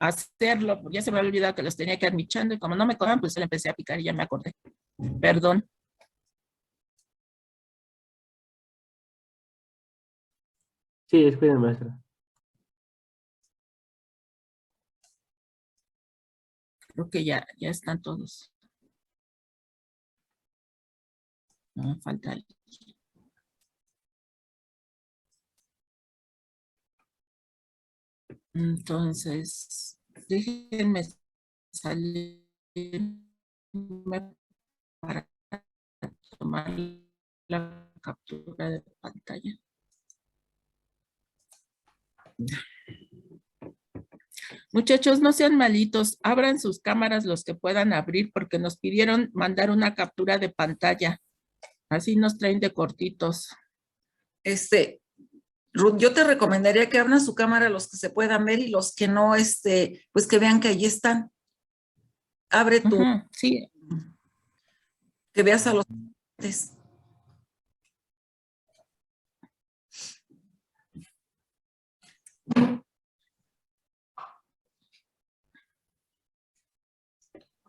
hacerlo, porque ya se me había olvidado que los tenía que ir michando y como no me cojan, pues le empecé a picar y ya me acordé. Perdón. Sí, descuida, maestra. Creo que ya están todos. No me falta alguien. Entonces, déjenme salir para tomar la captura de pantalla. Muchachos, no sean malitos, abran sus cámaras los que puedan abrir porque nos pidieron mandar una captura de pantalla. Así nos traen de cortitos. Ruth, yo te recomendaría que abran su cámara los que se puedan ver y los que no, pues que vean que allí están. Abre tu, sí. Que veas a los.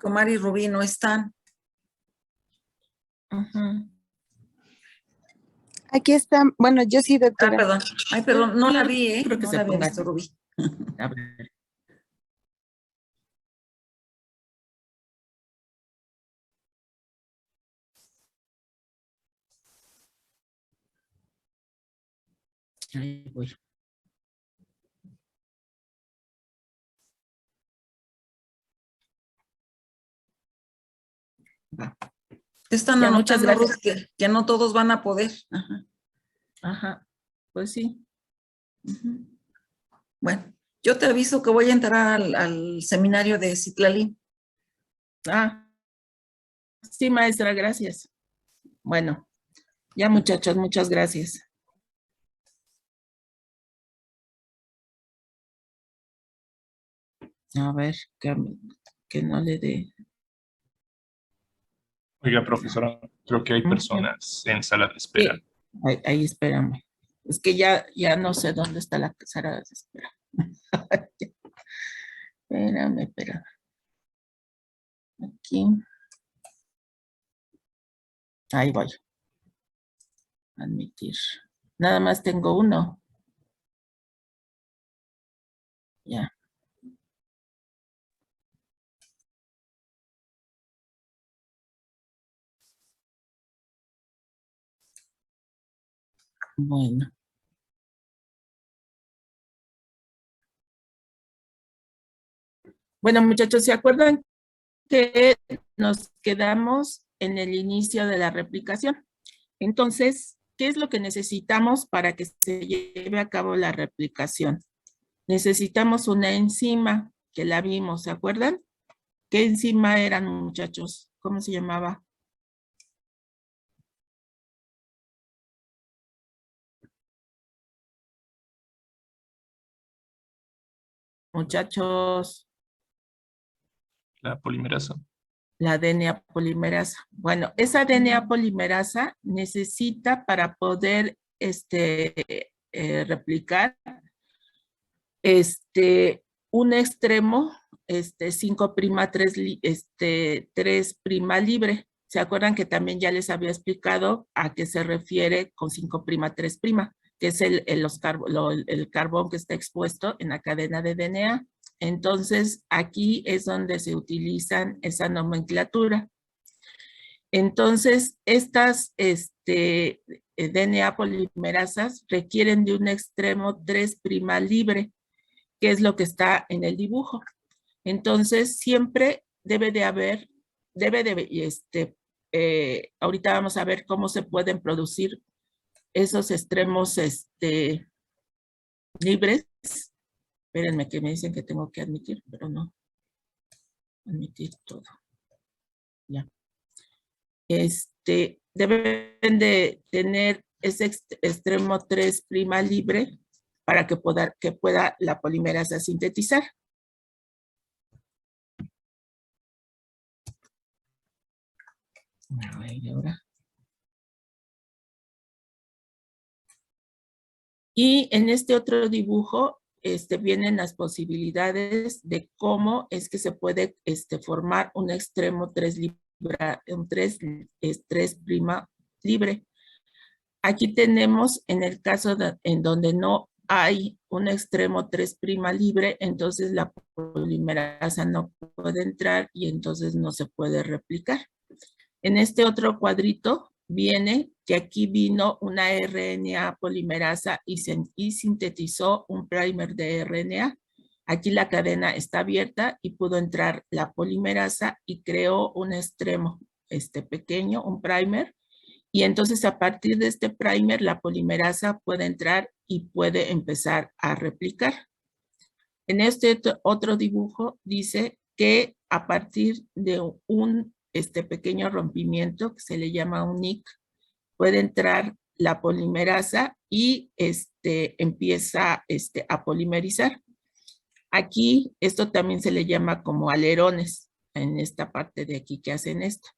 Omar y Rubí no están. Aquí están. Bueno, yo sí, doctora. Perdón. Ay, perdón, no la vi, Creo que no se la vi, ponga. Rubí. A ver. Ahí voy. Va. Están Ya, anotando, muchas gracias. Ruth, que no todos van a poder. Ajá. Pues sí. Bueno, yo te aviso que voy a entrar al seminario de Citlali. Sí, maestra, gracias. Bueno, ya muchachos, muchas gracias. A ver, que no le dé. Oiga, profesora, creo que hay personas en sala de espera. Sí, ahí espérame. Es que ya no sé dónde está la sala de espera. Espérame. Aquí. Ahí voy. Admitir. Nada más tengo uno. Ya. Bueno. Bueno, muchachos, ¿se acuerdan que nos quedamos en el inicio de la replicación? Entonces, ¿qué es lo que necesitamos para que se lleve a cabo la replicación? Necesitamos una enzima que la vimos, ¿se acuerdan? ¿Qué enzima eran, muchachos? ¿Cómo se llamaba? Muchachos. La polimerasa. La DNA polimerasa. Bueno, esa DNA polimerasa necesita para poder replicar un extremo 5'3", 3' libre. ¿Se acuerdan que también ya les había explicado a qué se refiere con 5'3', que es el carbón que está expuesto en la cadena de DNA? Entonces, aquí es donde se utilizan esa nomenclatura. Entonces, estas DNA polimerasas requieren de un extremo 3' libre, que es lo que está en el dibujo. Entonces, siempre debe de haber, ahorita vamos a ver cómo se pueden producir esos extremos libres. Espérenme que me dicen que tengo que admitir, pero no. Admitir todo. Ya. Deben de tener ese extremo 3' libre para que pueda la polimerasa sintetizar. A ver, ahora. Y en este otro dibujo vienen las posibilidades de cómo es que se puede formar un extremo 3 prima libre. Aquí tenemos en el caso en donde no hay un extremo 3' libre, entonces la polimerasa no puede entrar y entonces no se puede replicar. En este otro cuadrito viene que aquí vino una RNA polimerasa y sintetizó un primer de RNA. Aquí la cadena está abierta y pudo entrar la polimerasa y creó un extremo pequeño, un primer. Y entonces a partir de este primer la polimerasa puede entrar y puede empezar a replicar. En este otro dibujo dice que a partir de un pequeño rompimiento que se le llama un nick, puede entrar la polimerasa y empieza a polimerizar. Aquí esto también se le llama como alerones en esta parte de aquí que hacen esto.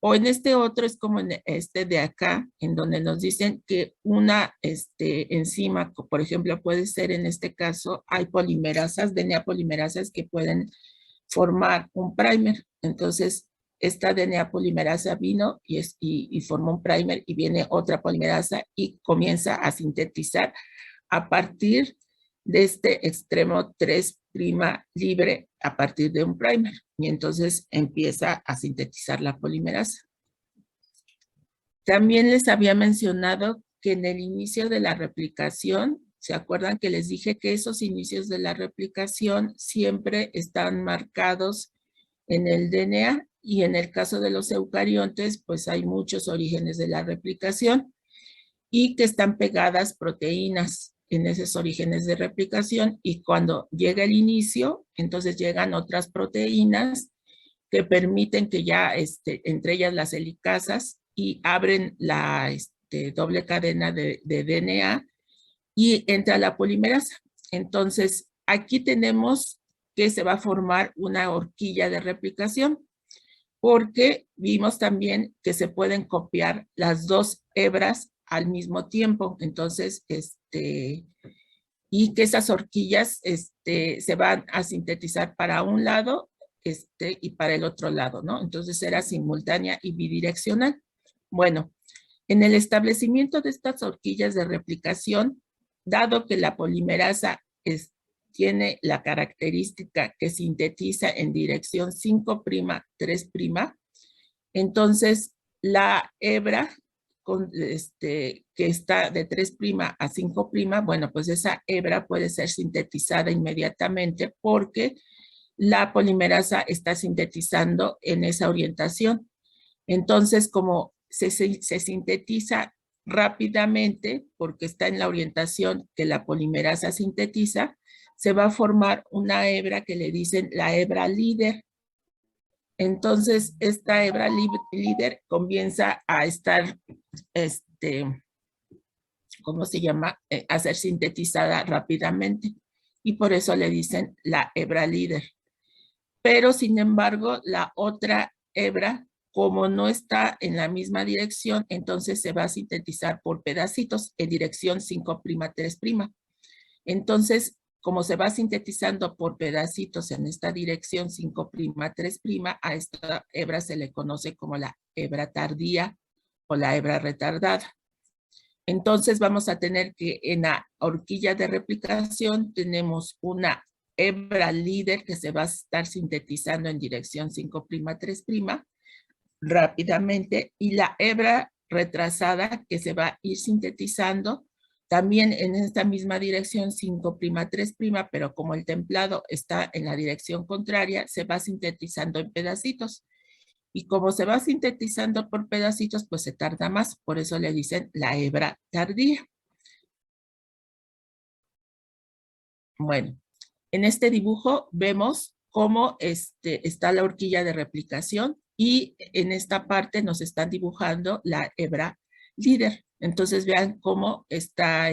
O en este otro es como en este de acá, en donde nos dicen que una enzima, por ejemplo, puede ser en este caso, hay polimerasas, DNA polimerasas que pueden formar un primer. Entonces, esta DNA polimerasa vino y formó un primer y viene otra polimerasa y comienza a sintetizar a partir de este extremo 3' libre a partir de un primer. Y entonces empieza a sintetizar la polimerasa. También les había mencionado que en el inicio de la replicación, ¿se acuerdan que les dije que esos inicios de la replicación siempre están marcados en el DNA? Y en el caso de los eucariontes, pues hay muchos orígenes de la replicación y que están pegadas proteínas en esos orígenes de replicación, y cuando llega el inicio, entonces llegan otras proteínas que permiten que ya, entre ellas las helicasas, y abren la doble cadena de DNA y entra la polimerasa. Entonces, aquí tenemos que se va a formar una horquilla de replicación, porque vimos también que se pueden copiar las dos hebras al mismo tiempo. Entonces, y que esas horquillas se van a sintetizar para un lado y para el otro lado, ¿no? Entonces era simultánea y bidireccional. Bueno, en el establecimiento de estas horquillas de replicación, dado que la polimerasa tiene la característica que sintetiza en dirección 5', 3', entonces la hebra que está de 3' a 5', bueno, pues esa hebra puede ser sintetizada inmediatamente porque la polimerasa está sintetizando en esa orientación. Entonces, como se sintetiza rápidamente porque está en la orientación que la polimerasa sintetiza, se va a formar una hebra que le dicen la hebra líder. Entonces, esta hebra líder comienza a estar, ¿cómo se llama? A ser sintetizada rápidamente. Y por eso le dicen la hebra líder. Pero, sin embargo, la otra hebra, como no está en la misma dirección, entonces se va a sintetizar por pedacitos en dirección 5', 3'. Entonces, como se va sintetizando por pedacitos en esta dirección 5', 3', a esta hebra se le conoce como la hebra tardía o la hebra retardada. Entonces vamos a tener que en la horquilla de replicación tenemos una hebra líder que se va a estar sintetizando en dirección 5', 3', rápidamente, y la hebra retrasada que se va a ir sintetizando también en esta misma dirección 5', 3', pero como el templado está en la dirección contraria, se va sintetizando en pedacitos. Y como se va sintetizando por pedacitos, pues se tarda más. Por eso le dicen la hebra tardía. Bueno, en este dibujo vemos cómo está la horquilla de replicación y en esta parte nos están dibujando la hebra líder. Entonces vean cómo está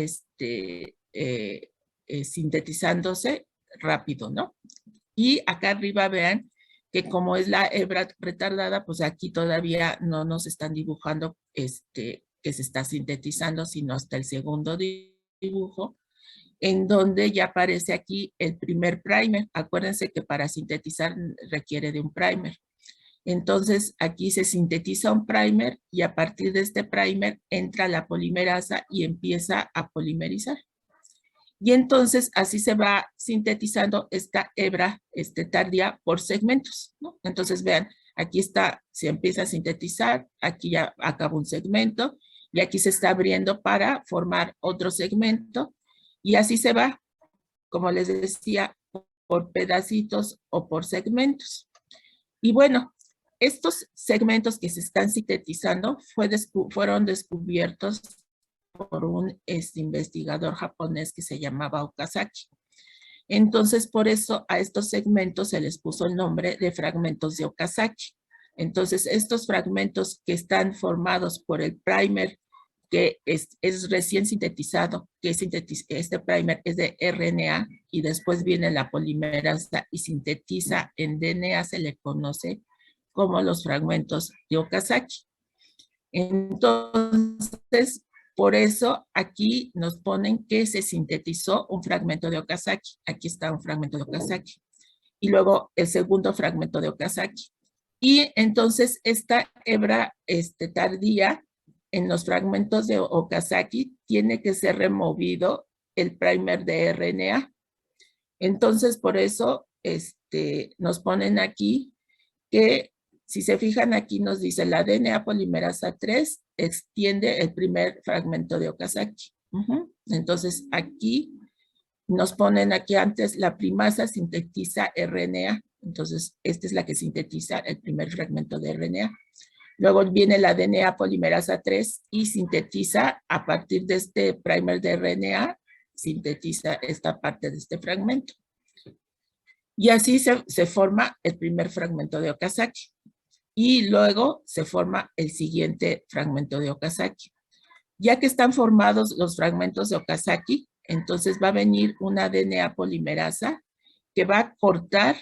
sintetizándose rápido, ¿no? Y acá arriba vean que como es la hebra retardada, pues aquí todavía no nos están dibujando que se está sintetizando, sino hasta el segundo dibujo. en donde ya aparece aquí el primer primer. Acuérdense que para sintetizar requiere de un primer. Entonces, aquí se sintetiza un primer y a partir de este primer entra la polimerasa y empieza a polimerizar. Y entonces así se va sintetizando esta hebra tardía por segmentos, ¿no? Entonces vean, aquí está, se empieza a sintetizar, aquí ya acaba un segmento y aquí se está abriendo para formar otro segmento y así se va, como les decía, por pedacitos o por segmentos. Y bueno, estos segmentos que se están sintetizando fueron descubiertos por un investigador japonés que se llamaba Okazaki. Entonces, por eso a estos segmentos se les puso el nombre de fragmentos de Okazaki. Entonces, estos fragmentos que están formados por el primer, que es recién sintetizado, este primer es de RNA y después viene la polimerasa y sintetiza en DNA, se le conoce como los fragmentos de Okazaki. Entonces, por eso aquí nos ponen que se sintetizó un fragmento de Okazaki. Aquí está un fragmento de Okazaki. Y luego el segundo fragmento de Okazaki. Y entonces esta hebra tardía en los fragmentos de Okazaki tiene que ser removido el primer de RNA. Entonces por eso nos ponen aquí que si se fijan aquí nos dice la DNA polimerasa 3 extiende el primer fragmento de Okazaki. Entonces aquí nos ponen aquí antes la primasa sintetiza RNA. Entonces esta es la que sintetiza el primer fragmento de RNA. Luego viene la DNA polimerasa 3 y sintetiza a partir de este primer de RNA, sintetiza esta parte de este fragmento. Y así se forma el primer fragmento de Okazaki. Y luego se forma el siguiente fragmento de Okazaki. Ya que están formados los fragmentos de Okazaki, entonces va a venir una DNA polimerasa que va a cortar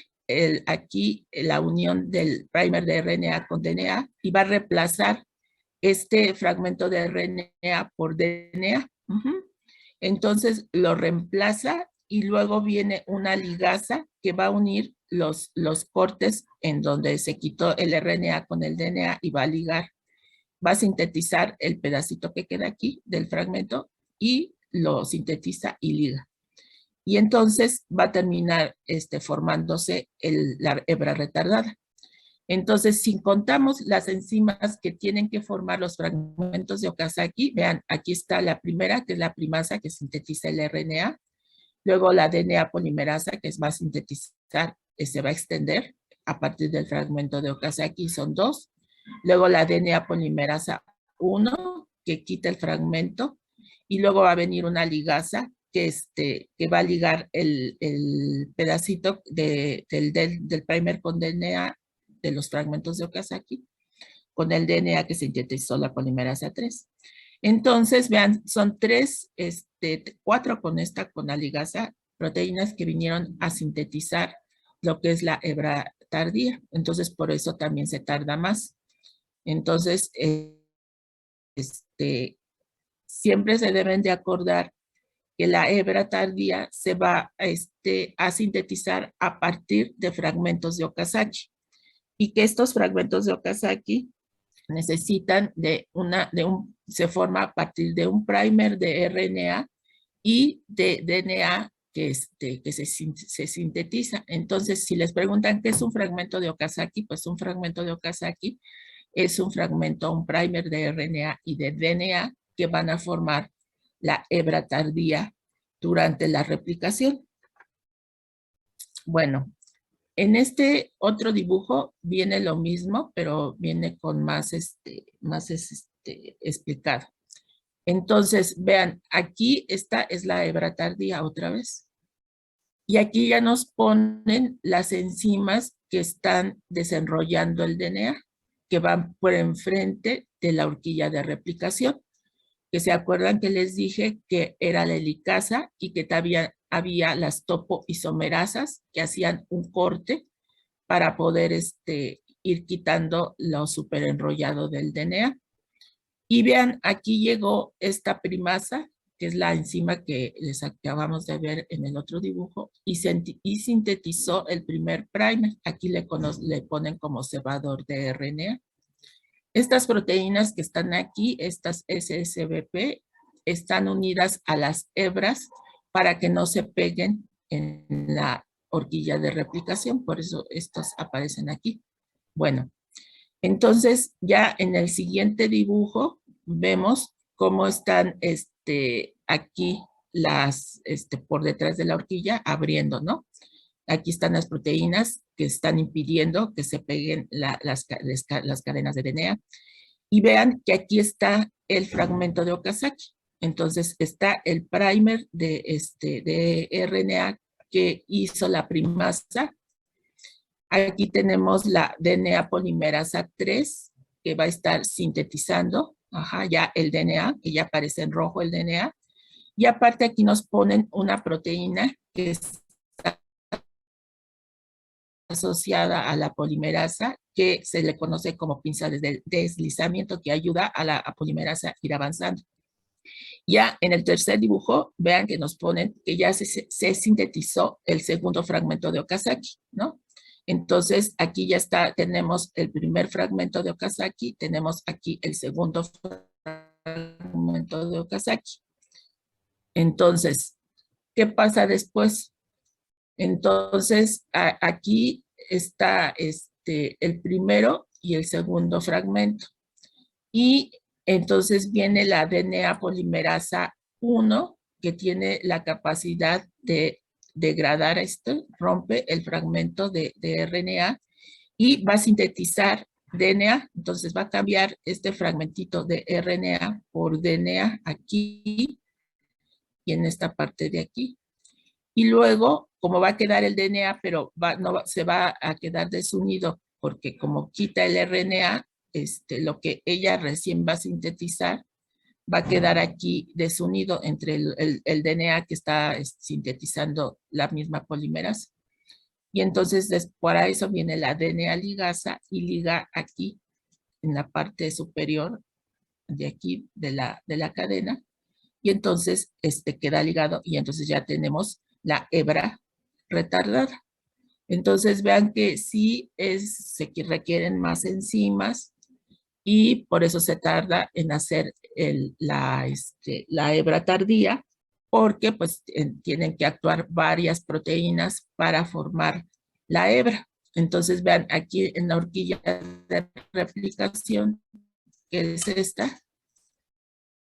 aquí la unión del primer de RNA con DNA y va a reemplazar este fragmento de RNA por DNA. Entonces lo reemplaza y luego viene una ligasa que va a unir los cortes en donde se quitó el RNA con el DNA y va a ligar. Va a sintetizar el pedacito que queda aquí del fragmento y lo sintetiza y liga. Y entonces va a terminar formándose la hebra retardada. Entonces, si contamos las enzimas que tienen que formar los fragmentos de Okazaki, vean, aquí está la primera, que es la primasa que sintetiza el RNA. Luego la DNA polimerasa, que es va a sintetizar, se va a extender a partir del fragmento de Okazaki, son 2. Luego la DNA polimerasa 1, que quita el fragmento. Y luego va a venir una ligasa que va a ligar el pedacito del primer con DNA de los fragmentos de Okazaki con el DNA que sintetizó la polimerasa 3. Entonces, vean, son 4 con la ligasa, proteínas que vinieron a sintetizar lo que es la hebra tardía. Entonces, por eso también se tarda más. Entonces, siempre se deben de acordar que la hebra tardía se va a sintetizar a partir de fragmentos de Okazaki y que estos fragmentos de Okazaki necesitan se forma a partir de un primer de RNA y de DNA que se sintetiza. Entonces, si les preguntan qué es un fragmento de Okazaki, pues un fragmento de Okazaki es un primer de RNA y de DNA que van a formar la hebra tardía durante la replicación. Bueno, en este otro dibujo viene lo mismo, pero viene con más explicado. Entonces, vean, aquí esta es la hebra tardía otra vez. Y aquí ya nos ponen las enzimas que están desenrollando el DNA, que van por enfrente de la horquilla de replicación. Que se acuerdan que les dije que era la helicasa y que había las topoisomerasas que hacían un corte para poder ir quitando lo superenrollado del DNA. Y vean, aquí llegó esta primasa, que es la enzima que les acabamos de ver en el otro dibujo, y sintetizó el primer primer. Aquí le ponen como cebador de RNA. Estas proteínas que están aquí, estas SSBP, están unidas a las hebras para que no se peguen en la horquilla de replicación, por eso estos aparecen aquí. Bueno, entonces ya en el siguiente dibujo vemos cómo están aquí por detrás de la horquilla abriendo, ¿no? Aquí están las proteínas que están impidiendo que se peguen las cadenas de DNA. Y vean que aquí está el fragmento de Okazaki. Entonces está el primer de RNA que hizo la primasa. Aquí tenemos la DNA polimerasa 3 que va a estar sintetizando ya el DNA, que ya aparece en rojo el DNA. Y aparte aquí nos ponen una proteína que está asociada a la polimerasa, que se le conoce como pinza de deslizamiento, que ayuda a la polimerasa a ir avanzando. Ya en el tercer dibujo, vean que nos ponen que ya se sintetizó el segundo fragmento de Okazaki, ¿no? Entonces, aquí ya está, tenemos el primer fragmento de Okazaki, tenemos aquí el segundo fragmento de Okazaki. Entonces, ¿qué pasa después? Entonces, aquí está el primero y el segundo fragmento. Y entonces viene la DNA polimerasa 1, que tiene la capacidad de degradar rompe el fragmento de RNA y va a sintetizar DNA. Entonces va a cambiar este fragmentito de RNA por DNA aquí y en esta parte de aquí. Y luego, como va a quedar el DNA, pero se va a quedar desunido, porque como quita el RNA, lo que ella recién va a sintetizar, va a quedar aquí desunido entre el DNA que está sintetizando la misma polimerasa. Y entonces, para eso viene la DNA ligasa y liga aquí, en la parte superior de aquí de la cadena. Y entonces, queda ligado y entonces ya tenemos la hebra retardada. Entonces vean que sí se requieren más enzimas y por eso se tarda en hacer la hebra tardía, porque pues tienen que actuar varias proteínas para formar la hebra. Entonces vean aquí en la horquilla de replicación, que es esta.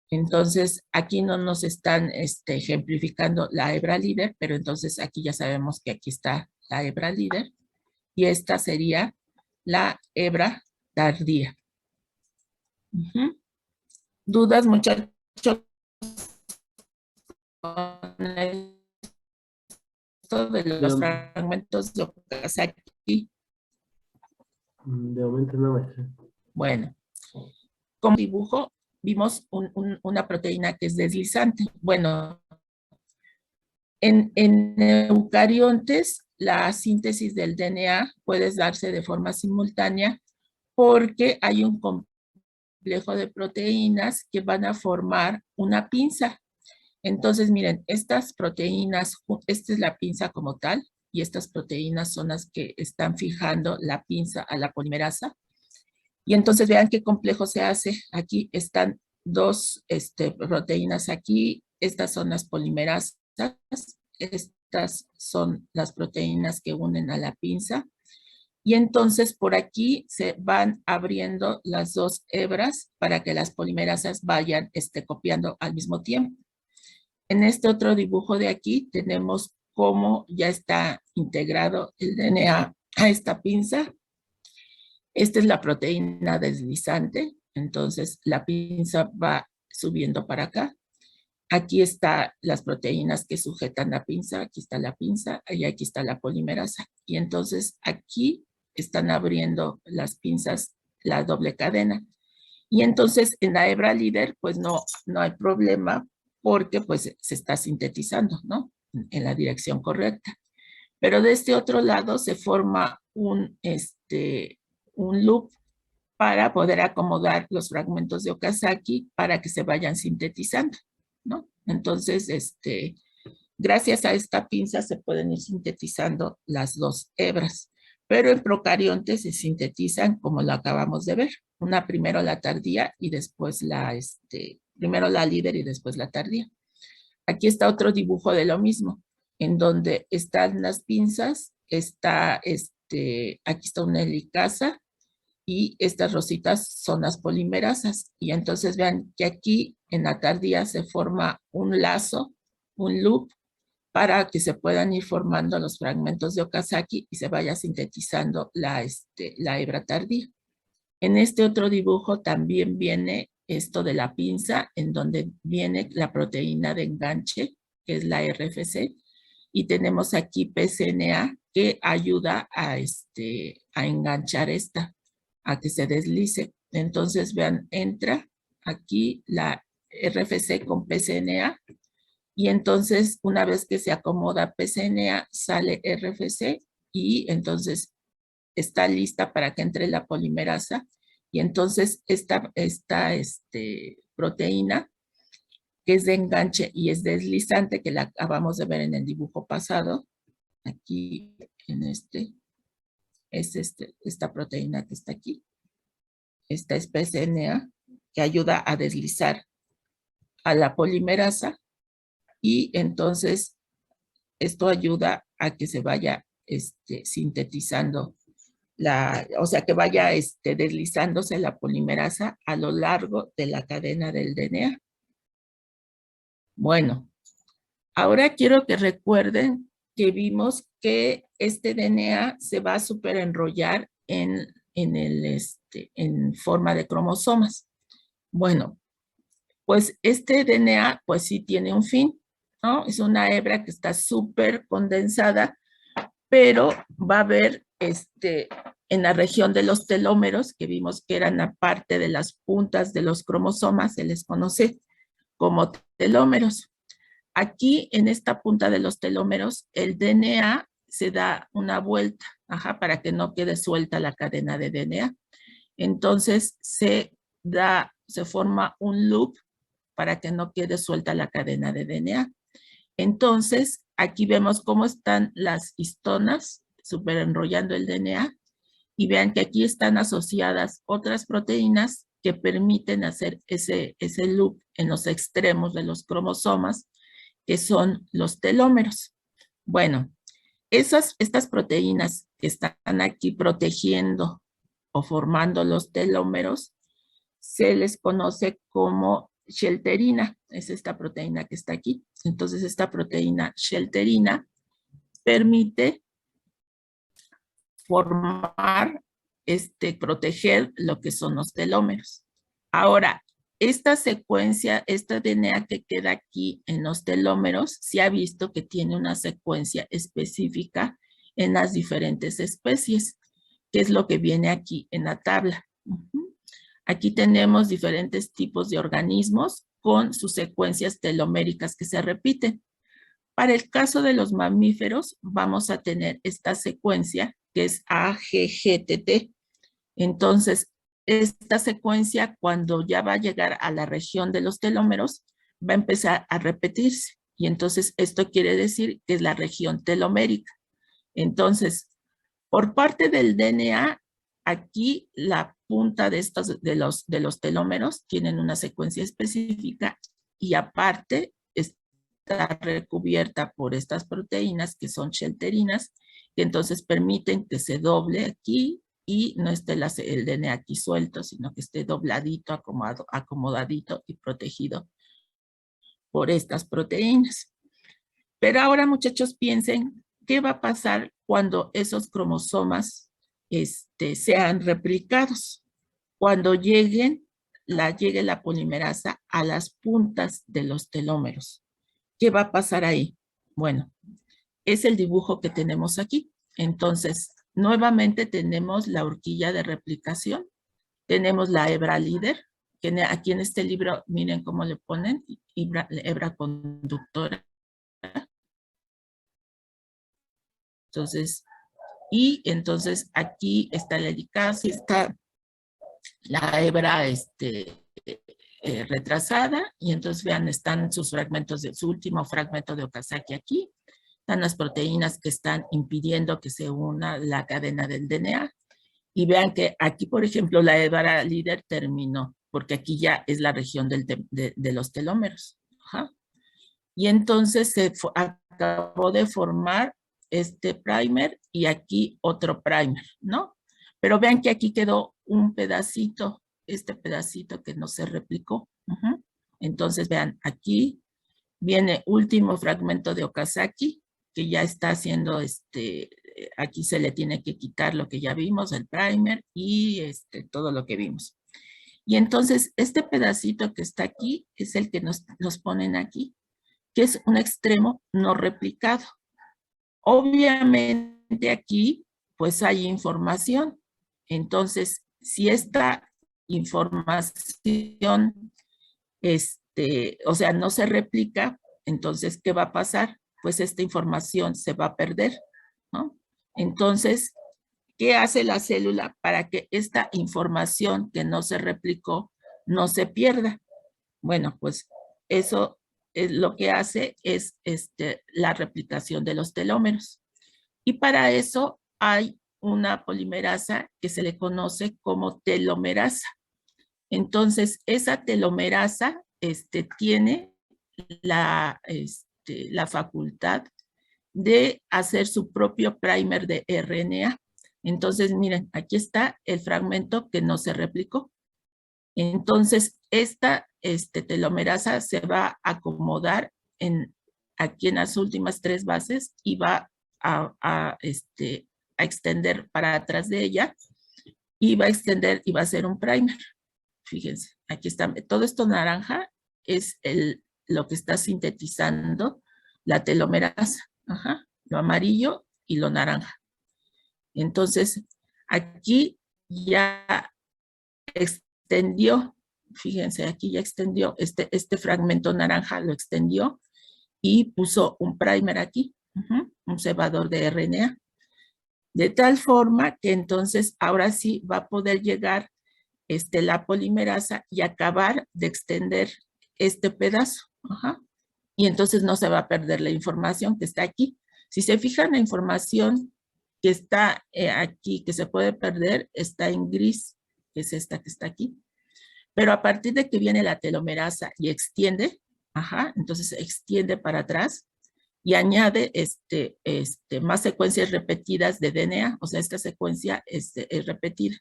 Entonces, aquí no nos están ejemplificando la hebra líder, pero entonces aquí ya sabemos que aquí está la hebra líder y esta sería la hebra tardía. ¿Dudas, muchachos? Con esto de los fragmentos de Okazaki. De momento no, maestra. Bueno, como dibujo, vimos una proteína que es deslizante. Bueno, en eucariontes, la síntesis del DNA puede darse de forma simultánea porque hay un complejo de proteínas que van a formar una pinza. Entonces, miren, estas proteínas, esta es la pinza como tal, y estas proteínas son las que están fijando la pinza a la polimerasa. Y entonces vean qué complejo se hace. Aquí están dos proteínas aquí. Estas son las polimerasas. Estas son las proteínas que unen a la pinza. Y entonces por aquí se van abriendo las dos hebras para que las polimerasas vayan copiando al mismo tiempo. En este otro dibujo de aquí tenemos cómo ya está integrado el DNA a esta pinza. Esta es la proteína deslizante, entonces la pinza va subiendo para acá. Aquí están las proteínas que sujetan la pinza, aquí está la pinza y aquí está la polimerasa. Y entonces aquí están abriendo las pinzas la doble cadena. Y entonces en la hebra líder pues no hay problema porque pues se está sintetizando, ¿no? En la dirección correcta. Pero de este otro lado se forma un loop para poder acomodar los fragmentos de Okazaki para que se vayan sintetizando, ¿no? Entonces, gracias a esta pinza se pueden ir sintetizando las dos hebras, pero en procariontes se sintetizan como lo acabamos de ver. Una primero la tardía y después primero la líder y después la tardía. Aquí está otro dibujo de lo mismo, en donde están las pinzas, aquí está una helicasa y estas rositas son las polimerasas. Y entonces vean que aquí en la tardía se forma un lazo, un loop, para que se puedan ir formando los fragmentos de Okazaki y se vaya sintetizando la hebra tardía. En este otro dibujo también viene esto de la pinza, en donde viene la proteína de enganche, que es la RFC, y tenemos aquí PCNA, que ayuda a enganchar a que se deslice. Entonces, vean, entra aquí la RFC con PCNA, y entonces una vez que se acomoda PCNA, sale RFC, y entonces está lista para que entre la polimerasa, y entonces esta proteína, que es de enganche y es deslizante, que la acabamos de ver en el dibujo pasado, aquí en es esta proteína que está aquí, esta es PCNA, que ayuda a deslizar a la polimerasa, y entonces esto ayuda a que se vaya sintetizando o sea, que vaya deslizándose la polimerasa a lo largo de la cadena del DNA. Bueno, ahora quiero que recuerden que vimos que este DNA se va a superenrollar en forma de cromosomas. Bueno, pues este DNA pues sí tiene un fin, ¿no? Es una hebra que está súper condensada, pero va a haber en la región de los telómeros, que vimos que eran aparte de las puntas de los cromosomas, se les conoce como telómeros. Aquí en esta punta de los telómeros, el DNA se da una vuelta, para que no quede suelta la cadena de DNA. Entonces se forma un loop para que no quede suelta la cadena de DNA. Entonces, aquí vemos cómo están las histonas superenrollando el DNA, y vean que aquí están asociadas otras proteínas que permiten hacer ese loop en los extremos de los cromosomas, que son los telómeros. Bueno, estas proteínas que están aquí protegiendo o formando los telómeros, se les conoce como shelterina. Es esta proteína que está aquí. Entonces, esta proteína shelterina permite formar, proteger lo que son los telómeros. Ahora, esta secuencia, este DNA que queda aquí en los telómeros, se ha visto que tiene una secuencia específica en las diferentes especies, que es lo que viene aquí en la tabla. Aquí tenemos diferentes tipos de organismos con sus secuencias teloméricas que se repiten. Para el caso de los mamíferos, vamos a tener esta secuencia que es AGGTT. Entonces, esta secuencia, cuando ya va a llegar a la región de los telómeros, va a empezar a repetirse. Y entonces, esto quiere decir que es la región telomérica. Entonces, por parte del DNA, aquí la punta de los telómeros tienen una secuencia específica, y aparte está recubierta por estas proteínas que son shelterinas, que entonces permiten que se doble aquí y no esté el DNA aquí suelto, sino que esté dobladito, acomodadito y protegido por estas proteínas. Pero ahora, muchachos, piensen, ¿qué va a pasar cuando esos cromosomas sean replicados? Cuando llegue la polimerasa a las puntas de los telómeros. ¿Qué va a pasar ahí? Bueno, es el dibujo que tenemos aquí. Entonces, nuevamente tenemos la horquilla de replicación, tenemos la hebra líder, que aquí en este libro, miren cómo le ponen, hebra conductora. Entonces, y entonces aquí está la helicasa, está la hebra retrasada, y entonces vean, están sus fragmentos, su último fragmento de Okazaki aquí, están las proteínas que están impidiendo que se una la cadena del DNA, y vean que aquí, por ejemplo, la hebra líder terminó, porque aquí ya es la región de los telómeros. Ajá. Y entonces se acabó de formar este primer y aquí otro primer, ¿no? Pero vean que aquí quedó un pedacito, este pedacito que no se replicó. Uh-huh. Entonces vean, aquí viene último fragmento de Okazaki, que ya está haciendo, aquí se le tiene que quitar lo que ya vimos, el primer y todo lo que vimos. Y entonces este pedacito que está aquí es el que nos ponen aquí, que es un extremo no replicado. Obviamente aquí pues hay información. Entonces, si esta información, o sea, no se replica, entonces, ¿qué va a pasar? Pues esta información se va a perder, ¿no? Entonces, ¿qué hace la célula para que esta información que no se replicó no se pierda? Bueno, pues eso lo que hace es la replicación de los telómeros. Y para eso hay una polimerasa que se le conoce como telomerasa. Entonces, esa telomerasa tiene la facultad de hacer su propio primer de RNA. Entonces, miren, aquí está el fragmento que no se replicó. Entonces, esta telomerasa se va a acomodar aquí en las últimas 3 bases y va a extender para atrás de ella y va a extender y va a ser un primer. Fíjense, aquí está. Todo esto naranja es lo que está sintetizando la telomerasa. Ajá, lo amarillo y lo naranja. Entonces, aquí ya extendió, fíjense, aquí ya extendió, este fragmento naranja lo extendió y puso un primer aquí, un cebador de RNA. De tal forma que entonces ahora sí va a poder llegar la polimerasa y acabar de extender este pedazo. Ajá. Y entonces no se va a perder la información que está aquí. Si se fijan, la información que está aquí, que se puede perder, está en gris, que es esta que está aquí. Pero a partir de que viene la telomerasa y extiende, ajá, entonces extiende para atrás y añade más secuencias repetidas de DNA, o sea, esta secuencia es repetida,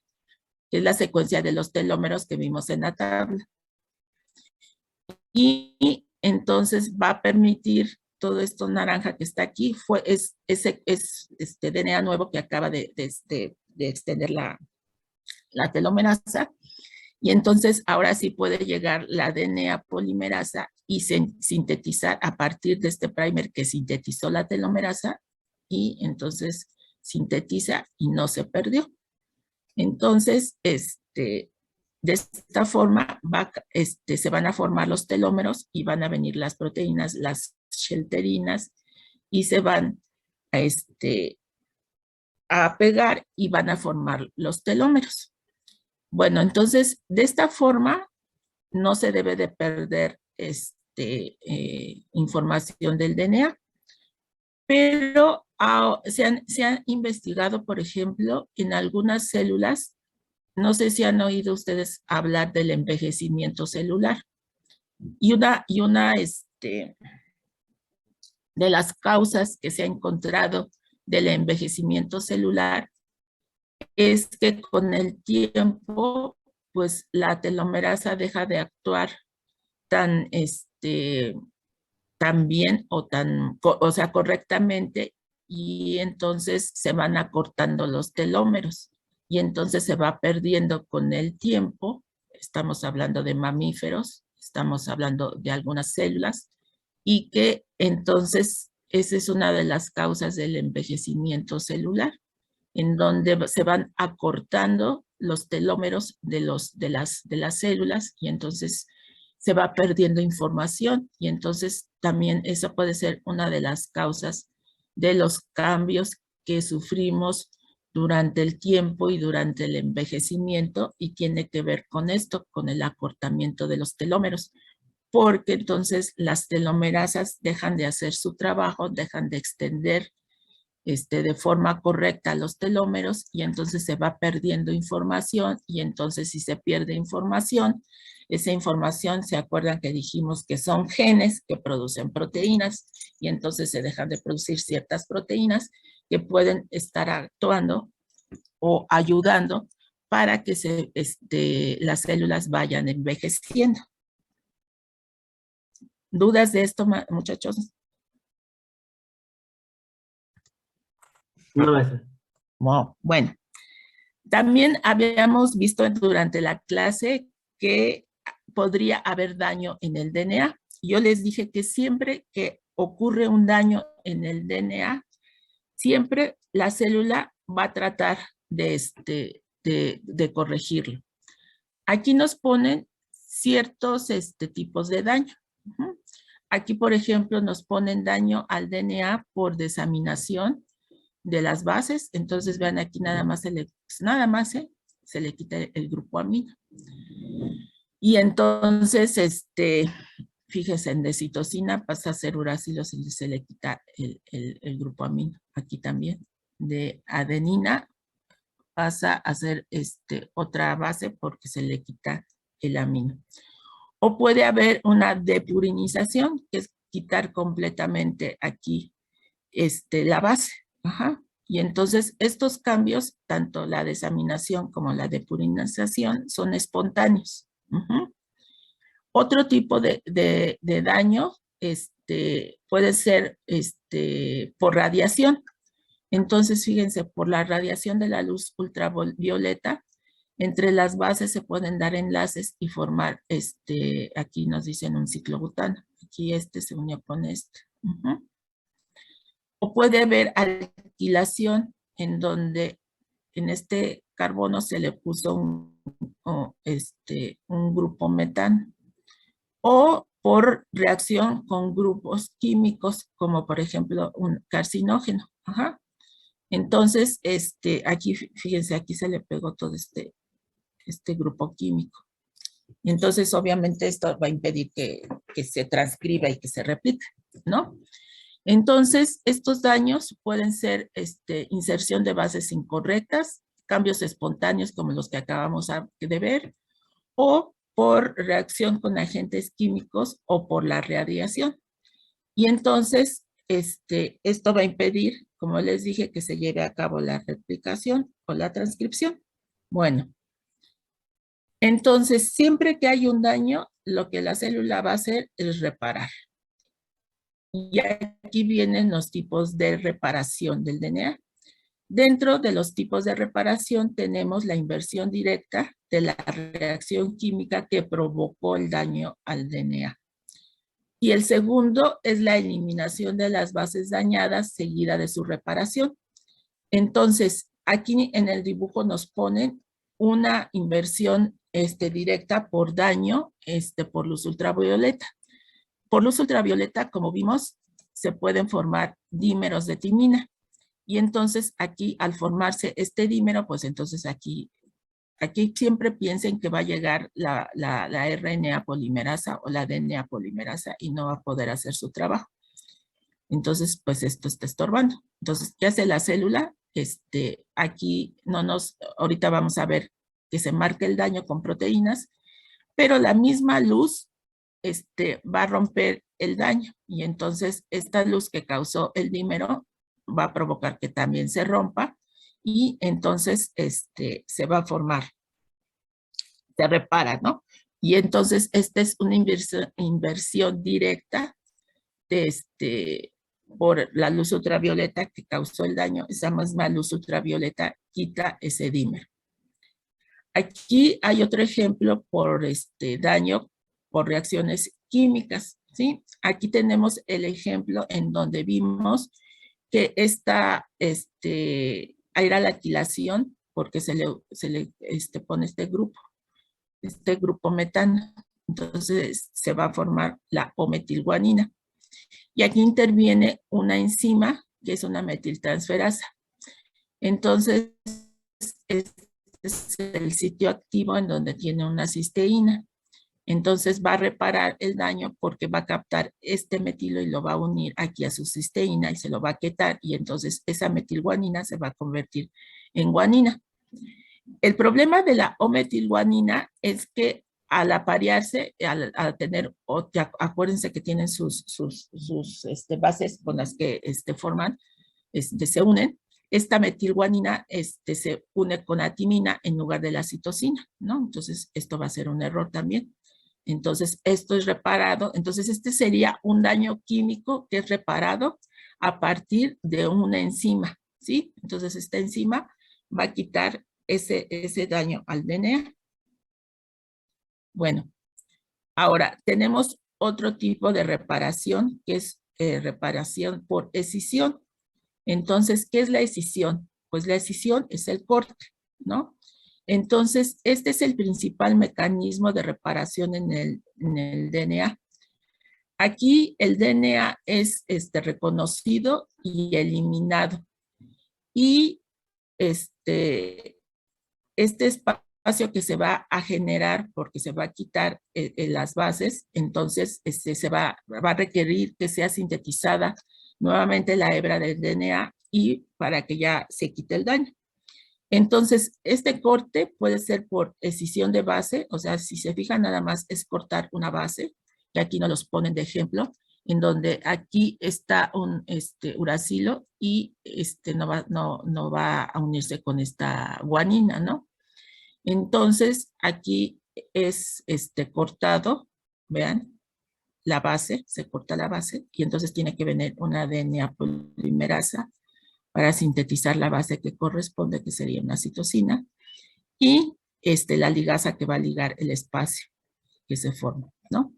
que es la secuencia de los telómeros que vimos en la tabla. Y entonces va a permitir todo esto naranja que está aquí, es DNA nuevo que acaba de extender la telomerasa. Y entonces ahora sí puede llegar la DNA polimerasa y sintetizar a partir de este primer que sintetizó la telomerasa, y entonces sintetiza y no se perdió. Entonces, de esta forma se van a formar los telómeros y van a venir las proteínas, las shelterinas, y se van a pegar y van a formar los telómeros. Bueno, entonces, de esta forma no se debe de perder información del DNA, pero se han investigado, por ejemplo, en algunas células. No sé si han oído ustedes hablar del envejecimiento celular. Y una de las causas que se ha encontrado del envejecimiento celular es que con el tiempo, pues la telomerasa deja de actuar tan bien o sea, correctamente, y entonces se van acortando los telómeros y entonces se va perdiendo con el tiempo. Estamos hablando de mamíferos, estamos hablando de algunas células, y que entonces esa es una de las causas del envejecimiento celular, en donde se van acortando los telómeros de las células, y entonces se va perdiendo información, y entonces también eso puede ser una de las causas de los cambios que sufrimos durante el tiempo y durante el envejecimiento, y tiene que ver con esto, con el acortamiento de los telómeros, porque entonces las telomerasas dejan de hacer su trabajo, dejan de extender de forma correcta los telómeros, y entonces se va perdiendo información, y entonces si se pierde información, esa información, ¿se acuerdan que dijimos que son genes que producen proteínas? Y entonces se dejan de producir ciertas proteínas que pueden estar actuando o ayudando para que las células vayan envejeciendo. ¿Dudas de esto, muchachos? No, maestra. Wow. Bueno, también habíamos visto durante la clase que podría haber daño en el DNA. Yo les dije que siempre que ocurre un daño en el DNA, siempre la célula va a tratar de corregirlo. Aquí nos ponen ciertos tipos de daño. Aquí, por ejemplo, nos ponen daño al DNA por desaminación de las bases. Entonces, vean aquí nada más se le quita el grupo amino. Y entonces, fíjense, en decitosina pasa a ser uracilo y se le quita el grupo amino. Aquí también. De adenina pasa a ser otra base porque se le quita el amino. O puede haber una depurinización, que es quitar completamente aquí la base. Ajá. Y entonces estos cambios, tanto la desaminación como la depurinización, son espontáneos. Otro tipo de daño puede ser por radiación. Entonces, fíjense, por la radiación de la luz ultravioleta, entre las bases se pueden dar enlaces y formar, aquí nos dicen un ciclobutano. Aquí se unió con este. O puede haber alquilación en donde en este carbono se le puso un grupo metano. O por reacción con grupos químicos, como por ejemplo un carcinógeno. Ajá. Entonces, aquí, fíjense, aquí se le pegó todo este grupo químico. Entonces, obviamente, esto va a impedir que se transcriba y que se replique, ¿no? Entonces, estos daños pueden ser inserción de bases incorrectas, cambios espontáneos como los que acabamos de ver, o por reacción con agentes químicos o por la radiación. Y entonces, esto va a impedir, como les dije, que se lleve a cabo la replicación o la transcripción. Bueno, entonces, siempre que hay un daño, lo que la célula va a hacer es reparar. Y aquí vienen los tipos de reparación del DNA. Dentro de los tipos de reparación tenemos la inversión directa de la reacción química que provocó el daño al DNA. Y el segundo es la eliminación de las bases dañadas seguida de su reparación. Entonces, aquí en el dibujo nos ponen una inversión directa por daño por luz ultravioleta. Por luz ultravioleta, como vimos, se pueden formar dímeros de timina. Y entonces aquí, al formarse este dímero, pues entonces aquí siempre piensen que va a llegar la RNA polimerasa o la DNA polimerasa y no va a poder hacer su trabajo. Entonces, pues esto está estorbando. Entonces, ¿qué hace la célula? Aquí ahorita vamos a ver que se marca el daño con proteínas, pero la misma luz va a romper el daño, y entonces esta luz que causó el dímero va a provocar que también se rompa, y entonces se va a formar, se repara, ¿no? Y entonces esta es una inversión directa por la luz ultravioleta que causó el daño. Esa misma luz ultravioleta quita ese dímero. Aquí hay otro ejemplo por daño por reacciones químicas, ¿sí? Aquí tenemos el ejemplo en donde vimos que esta era la alquilación porque se le pone este grupo metano. Entonces se va a formar la O-metilguanina. Y aquí interviene una enzima que es una metiltransferasa. Entonces, este es el sitio activo en donde tiene una cisteína. Entonces va a reparar el daño porque va a captar este metilo y lo va a unir aquí a su cisteína y se lo va a quitar, y entonces esa metilguanina se va a convertir en guanina. El problema de la O-metilguanina es que al aparearse, al tener, acuérdense que tienen sus bases con las que forman, se unen, esta metilguanina se une con la timina en lugar de la citosina, ¿no? Entonces, esto va a ser un error también. Entonces, esto es reparado. Entonces, este sería un daño químico que es reparado a partir de una enzima, ¿sí? Entonces, esta enzima va a quitar ese daño al DNA. Bueno, ahora tenemos otro tipo de reparación, que es reparación por escisión. Entonces, ¿qué es la escisión? Pues la escisión es el corte, ¿no? Entonces, este es el principal mecanismo de reparación en el DNA. Aquí el DNA es reconocido y eliminado. Y este espacio que se va a generar porque se va a quitar las bases, entonces se va a requerir que sea sintetizada nuevamente la hebra del DNA y para que ya se quite el daño. Entonces, este corte puede ser por escisión de base, o sea, si se fijan nada más es cortar una base, que aquí nos los ponen de ejemplo, en donde aquí está un uracilo y no va a unirse con esta guanina, ¿no? Entonces, aquí es cortado, vean, la base, se corta la base, y entonces tiene que venir una DNA polimerasa para sintetizar la base que corresponde, que sería una citosina, y la ligasa que va a ligar el espacio que se forma, ¿no?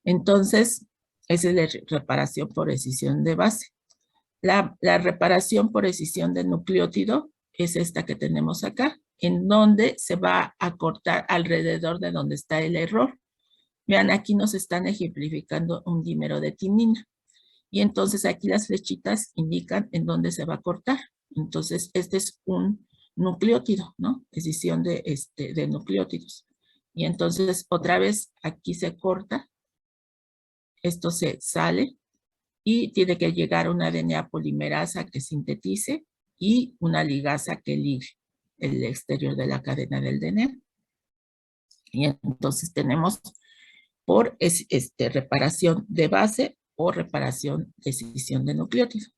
Entonces, esa es la reparación por escisión de base. La reparación por escisión de nucleótido es esta que tenemos acá, en donde se va a cortar alrededor de donde está el error. Vean, aquí nos están ejemplificando un dímero de timina. Y entonces aquí las flechitas indican en dónde se va a cortar. Entonces, este es un nucleótido, ¿no? Escisión de nucleótidos. Y entonces, otra vez, aquí se corta. Esto se sale y tiene que llegar una DNA polimerasa que sintetice y una ligasa que ligue el exterior de la cadena del DNA. Y entonces tenemos por reparación de base o reparación de escisión de nucleótido.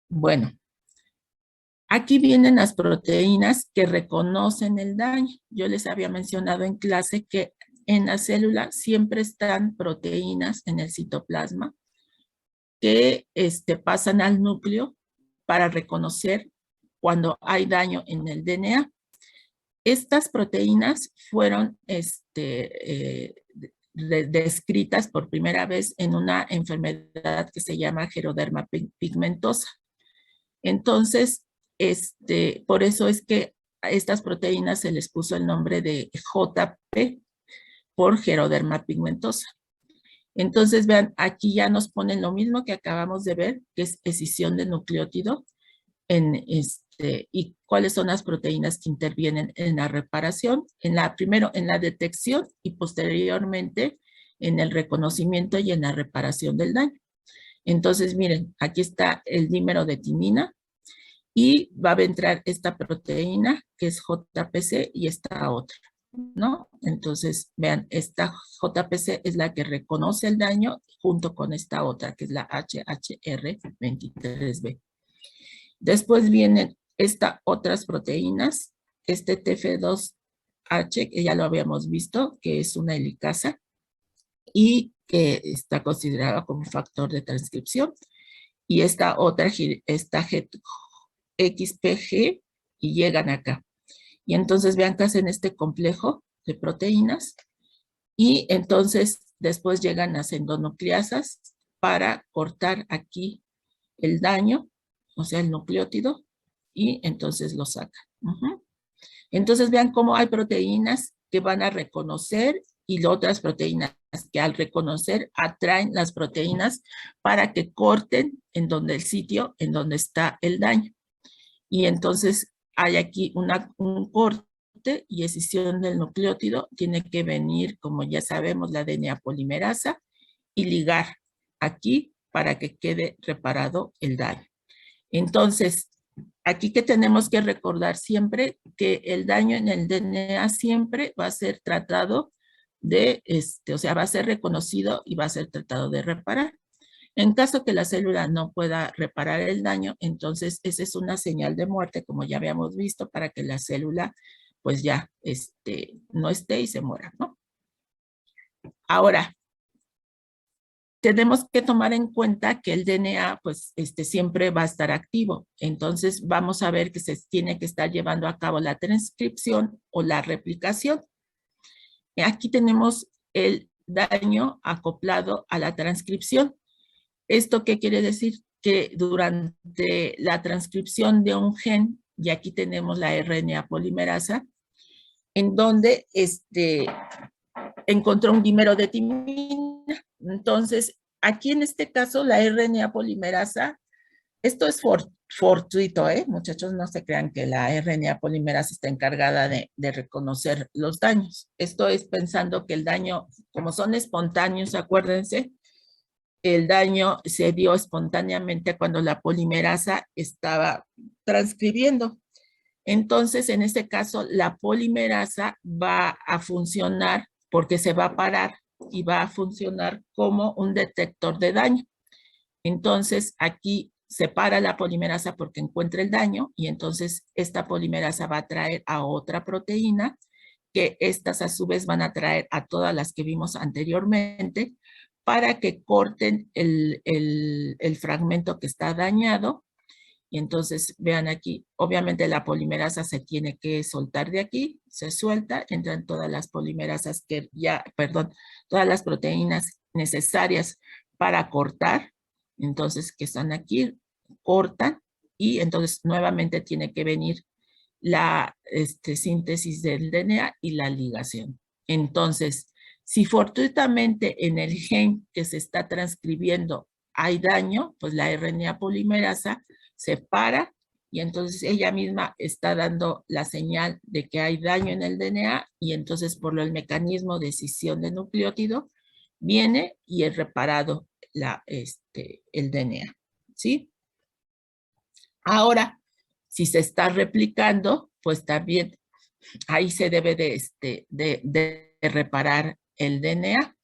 Bueno, aquí vienen las proteínas que reconocen el daño. Yo les había mencionado en clase que en la célula siempre están proteínas en el citoplasma que pasan al núcleo para reconocer cuando hay daño en el DNA. Estas proteínas fueron descritas por primera vez en una enfermedad que se llama geroderma pigmentosa. Entonces, por eso es que a estas proteínas se les puso el nombre de JP por geroderma pigmentosa. Entonces, vean, aquí ya nos ponen lo mismo que acabamos de ver, que es escisión de nucleótido, y cuáles son las proteínas que intervienen en la reparación, primero en la detección y posteriormente en el reconocimiento y en la reparación del daño. Entonces, miren, aquí está el dímero de timina y va a entrar esta proteína que es JPC y esta otra, ¿no? Entonces, vean, esta JPC es la que reconoce el daño junto con esta otra, que es la HHR23B. Después vienen estas otras proteínas, TF2H, que ya lo habíamos visto, que es una helicasa y que está considerada como factor de transcripción. Y esta otra, esta XPG, y llegan acá. Y entonces vean que hacen este complejo de proteínas y entonces después llegan las endonucleasas para cortar aquí el daño, o sea, el nucleótido, y entonces lo sacan. Entonces vean cómo hay proteínas que van a reconocer y otras proteínas que al reconocer atraen las proteínas para que corten en donde el sitio en donde está el daño. y entonces hay aquí un corte y escisión del nucleótido. Tiene que venir, como ya sabemos, la DNA polimerasa y ligar aquí para que quede reparado el daño. Entonces, aquí que tenemos que recordar siempre que el daño en el DNA siempre va a ser tratado de, o sea, va a ser reconocido y va a ser tratado de reparar. En caso que la célula no pueda reparar el daño, entonces esa es una señal de muerte, como ya habíamos visto, para que la célula pues ya no esté y se muera, ¿no? Ahora, tenemos que tomar en cuenta que el DNA pues siempre va a estar activo. Entonces vamos a ver que se tiene que estar llevando a cabo la transcripción o la replicación. Aquí tenemos el daño acoplado a la transcripción. ¿Esto qué quiere decir? Que durante la transcripción de un gen, y aquí tenemos la RNA polimerasa, en donde encontró un dímero de timina. Entonces, aquí en este caso, la RNA polimerasa, esto es fortuito, muchachos, no se crean que la RNA polimerasa está encargada de reconocer los daños. Esto es pensando que el daño, como son espontáneos, acuérdense, el daño se dio espontáneamente cuando la polimerasa estaba transcribiendo. Entonces, en este caso, la polimerasa va a funcionar porque se va a parar y va a funcionar como un detector de daño. Entonces, aquí se para la polimerasa porque encuentra el daño y entonces esta polimerasa va a traer a otra proteína que estas a su vez van a traer a todas las que vimos anteriormente para que corten el fragmento que está dañado. Y entonces vean aquí, obviamente la polimerasa se tiene que soltar de aquí, se suelta, entran todas las polimerasas que ya, perdón, todas las proteínas necesarias para cortar, entonces que están aquí, cortan y entonces nuevamente tiene que venir la síntesis del DNA y la ligación. Entonces, si fortuitamente en el gen que se está transcribiendo hay daño, pues la RNA polimerasa se para y entonces ella misma está dando la señal de que hay daño en el DNA y entonces por el mecanismo de escisión de nucleótido viene y es reparado el DNA, ¿sí? Ahora, si se está replicando, pues también ahí se debe de reparar el DNA.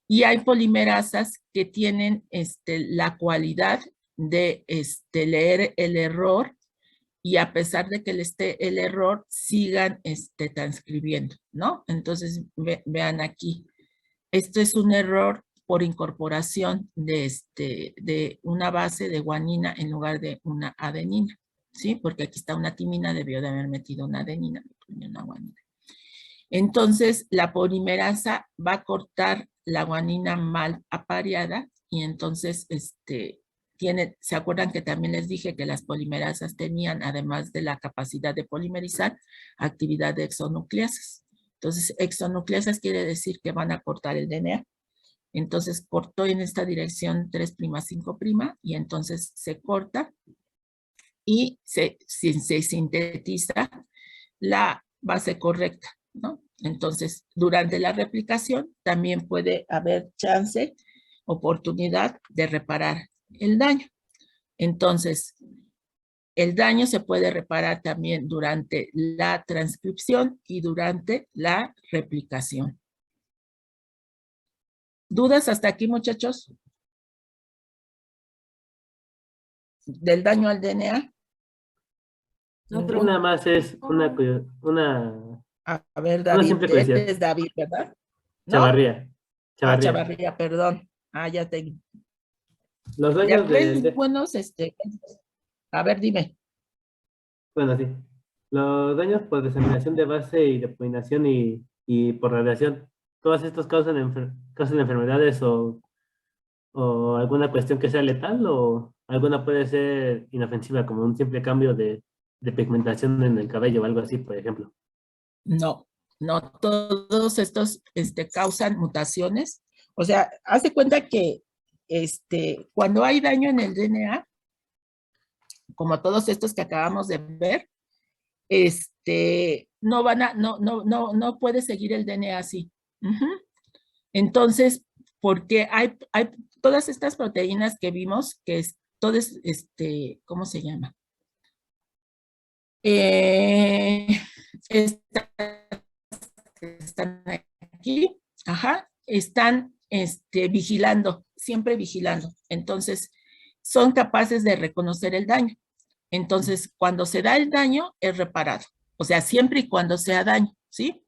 Y hay polimerasas que tienen la cualidad de leer el error y a pesar de que le esté el error, sigan transcribiendo, ¿no? Entonces, vean aquí, esto es un error por incorporación de una base de guanina en lugar de una adenina, ¿sí? Porque aquí está una timina, debió de haber metido una adenina, una guanina. Entonces, la polimerasa va a cortar la guanina mal apareada y entonces, ¿se acuerdan que también les dije que las polimerasas tenían, además de la capacidad de polimerizar, actividad de exonucleasas? Entonces, exonucleasas quiere decir que van a cortar el DNA. Entonces, cortó en esta dirección 3', 5' y entonces se corta y se sintetiza la base correcta, ¿no? Entonces, durante la replicación también puede haber chance, oportunidad de reparar el daño. Entonces, el daño se puede reparar también durante la transcripción y durante la replicación. ¿Dudas hasta aquí, muchachos? ¿Del daño al DNA? No, creo que nada más es una A ver, David, simple curiosidad. es David, ¿verdad? ¿No? Chavarría. Chavarría, perdón. Ya te... Los Ya daños ves, buenos, a ver, dime. Bueno, sí. Los daños por diseminación de base y de polinización y por radiación, todos estos causan enfermedades o alguna cuestión que sea letal o alguna puede ser inofensiva, como un simple cambio de pigmentación en el cabello o algo así, por ejemplo. No, todos estos causan mutaciones. O sea, hace cuenta que cuando hay daño en el DNA, como todos estos que acabamos de ver, no puede seguir el DNA así. Entonces, porque hay todas estas proteínas que vimos, que es, todas, ¿cómo se llama? Están aquí, están vigilando, siempre vigilando. Entonces, son capaces de reconocer el daño. Entonces, cuando se da el daño, es reparado. O sea, siempre y cuando sea daño, ¿sí?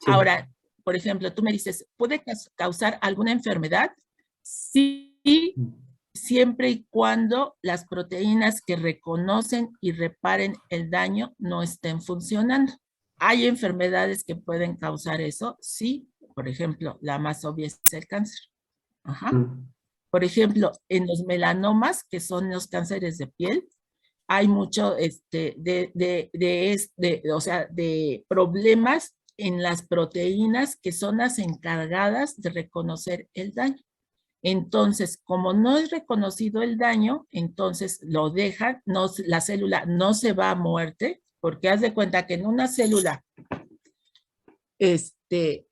Sí. Ahora, por ejemplo, tú me dices, ¿puede causar alguna enfermedad? Sí, siempre y cuando las proteínas que reconocen y reparen el daño no estén funcionando. ¿Hay enfermedades que pueden causar eso? Sí, por ejemplo, la más obvia es el cáncer. Por ejemplo, en los melanomas, que son los cánceres de piel, hay mucho de problemas en las proteínas que son las encargadas de reconocer el daño. Entonces, como no es reconocido el daño, entonces lo dejan, la célula no se va a muerte, porque haz de cuenta que en una célula, que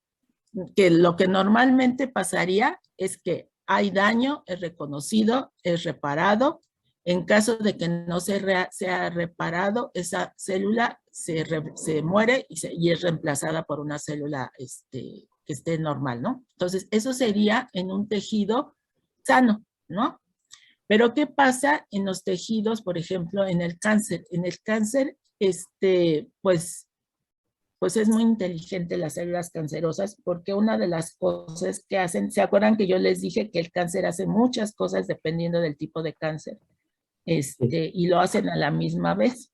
lo que normalmente pasaría es que hay daño, es reconocido, es reparado. En caso de que no sea reparado, esa célula se muere y es reemplazada por una célula que esté normal, ¿no? Entonces, eso sería en un tejido sano, ¿no? Pero ¿qué pasa en los tejidos, por ejemplo, en el cáncer? En el cáncer, pues es muy inteligente las células cancerosas, porque una de las cosas que hacen, ¿se acuerdan que yo les dije que el cáncer hace muchas cosas dependiendo del tipo de cáncer? Y lo hacen a la misma vez.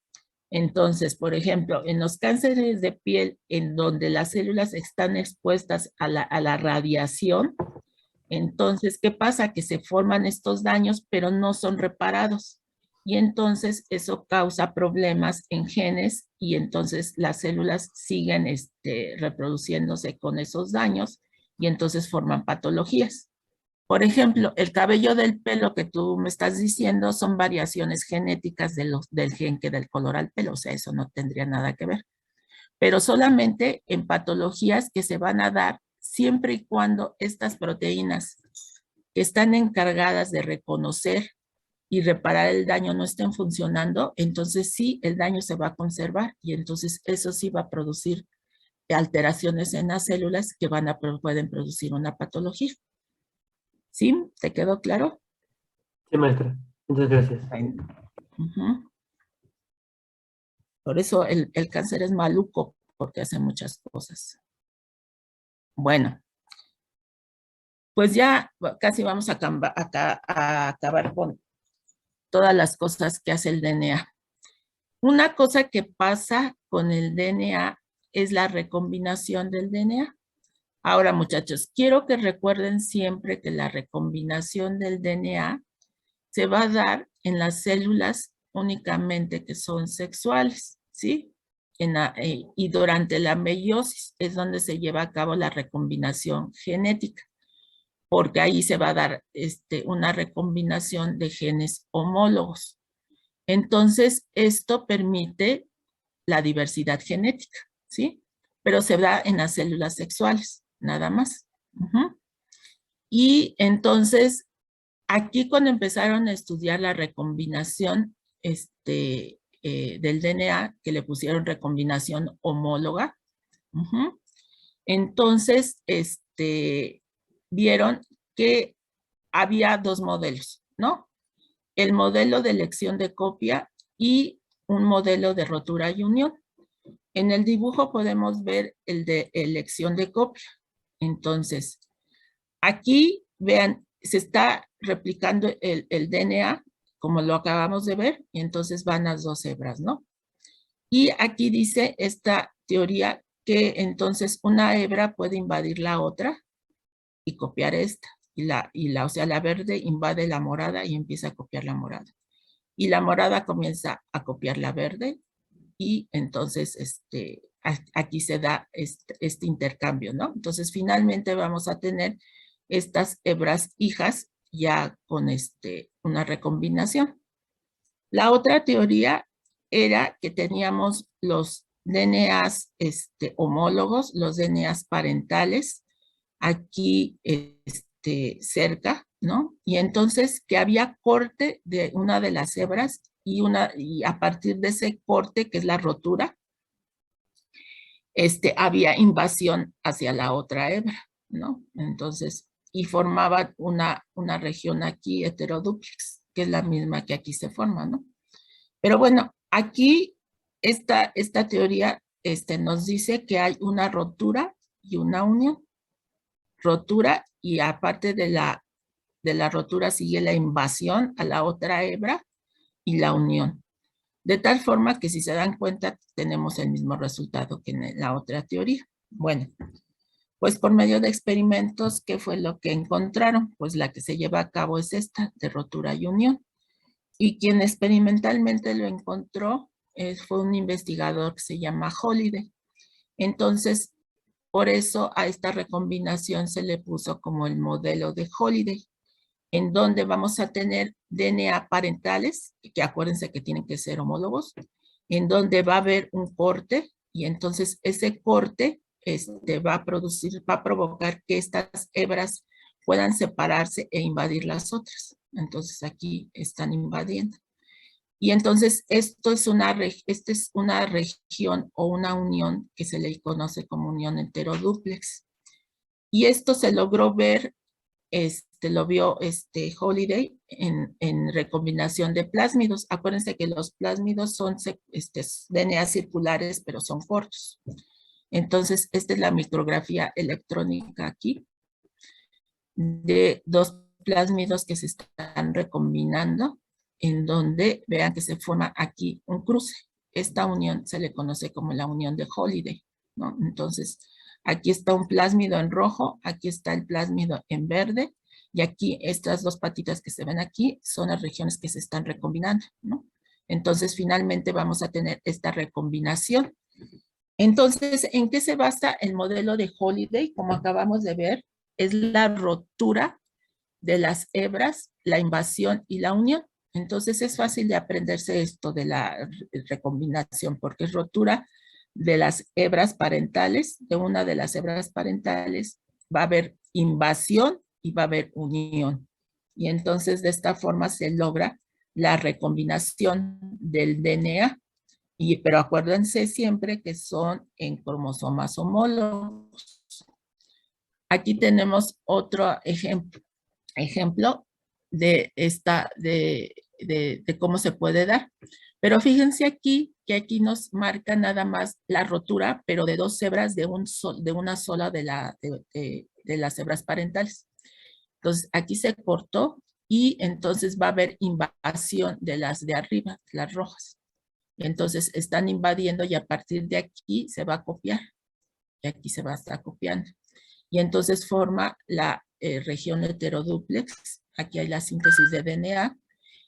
Entonces, por ejemplo, en los cánceres de piel, en donde las células están expuestas a la radiación, entonces, ¿qué pasa? Que se forman estos daños, pero no son reparados. Y entonces eso causa problemas en genes y entonces las células siguen reproduciéndose con esos daños y entonces forman patologías. Por ejemplo, el cabello del pelo que tú me estás diciendo son variaciones genéticas del gen que da el color al pelo, o sea, eso no tendría nada que ver. Pero solamente en patologías que se van a dar siempre y cuando estas proteínas que están encargadas de reconocer y reparar el daño no estén funcionando, entonces sí, el daño se va a conservar y entonces eso sí va a producir alteraciones en las células que pueden producir una patología. ¿Sí? ¿Te quedó claro? Sí, maestra. Muchas gracias. Por eso el cáncer es maluco, porque hace muchas cosas. Bueno, pues ya casi vamos a acabar con todas las cosas que hace el DNA. Una cosa que pasa con el DNA es la recombinación del DNA. Ahora, muchachos, quiero que recuerden siempre que la recombinación del DNA se va a dar en las células únicamente que son sexuales, ¿sí? Y durante la meiosis es donde se lleva a cabo la recombinación genética, porque ahí se va a dar una recombinación de genes homólogos. Entonces, esto permite la diversidad genética, ¿sí? Pero se da en las células sexuales, nada más. Y entonces, aquí cuando empezaron a estudiar la recombinación del DNA, que le pusieron recombinación homóloga, entonces vieron que había dos modelos, ¿no? El modelo de elección de copia y un modelo de rotura y unión. En el dibujo podemos ver el de elección de copia. Entonces, aquí, vean, se está replicando el DNA, como lo acabamos de ver, y entonces van las dos hebras, ¿no? Y aquí dice esta teoría que entonces una hebra puede invadir la otra y copiar esta. O sea, la verde invade la morada y empieza a copiar la morada. Y la morada comienza a copiar la verde y entonces aquí se da este intercambio, ¿no? Entonces finalmente vamos a tener estas hebras hijas ya con una recombinación. La otra teoría era que teníamos los DNAs homólogos, los DNAs parentales, aquí cerca, ¿no? Y entonces que había corte de una de las hebras y a partir de ese corte, que es la rotura, había invasión hacia la otra hebra, ¿no? Entonces, y formaba una región aquí heterodúplex, que es la misma que aquí se forma, ¿no? Pero bueno, aquí esta teoría nos dice que hay una rotura y una unión. Rotura, y aparte de la rotura sigue la invasión a la otra hebra y la unión. De tal forma que si se dan cuenta tenemos el mismo resultado que en la otra teoría. Bueno, pues por medio de experimentos, ¿qué fue lo que encontraron? Pues la que se lleva a cabo es esta, de rotura y unión. Y quien experimentalmente lo encontró fue un investigador que se llama Holliday. Entonces, por eso a esta recombinación se le puso como el modelo de Holliday, en donde vamos a tener DNA parentales, que acuérdense que tienen que ser homólogos, en donde va a haber un corte, y entonces ese corte va a provocar que estas hebras puedan separarse e invadir las otras. Entonces aquí están invadiendo. Y entonces esta es una región o una unión que se le conoce como unión heterodúplex. Y esto se logró ver, lo vio Holliday en recombinación de plásmidos. Acuérdense que los plásmidos son DNA circulares, pero son cortos. Entonces, esta es la micrografía electrónica aquí de dos plásmidos que se están recombinando, en donde vean que se forma aquí un cruce. Esta unión se le conoce como la unión de Holliday, ¿no? Entonces, aquí está un plásmido en rojo, aquí está el plásmido en verde, y aquí estas dos patitas que se ven aquí son las regiones que se están recombinando, ¿no? Entonces, finalmente vamos a tener esta recombinación. Entonces, ¿en qué se basa el modelo de Holliday? Como acabamos de ver, es la rotura de las hebras, la invasión y la unión. Entonces es fácil de aprenderse esto de la recombinación, porque es rotura de las hebras parentales, de una de las hebras parentales va a haber invasión y va a haber unión. Y entonces de esta forma se logra la recombinación del DNA. Pero acuérdense siempre que son en cromosomas homólogos. Aquí tenemos otro ejemplo de cómo se puede dar. Pero fíjense aquí que aquí nos marca nada más la rotura, pero de dos hebras de una sola de las hebras parentales. Entonces aquí se cortó y entonces va a haber invasión de las de arriba, las rojas. Entonces están invadiendo y a partir de aquí se va a copiar. Y aquí se va a estar copiando. Y entonces forma la región heterodúplex. Aquí hay la síntesis de DNA.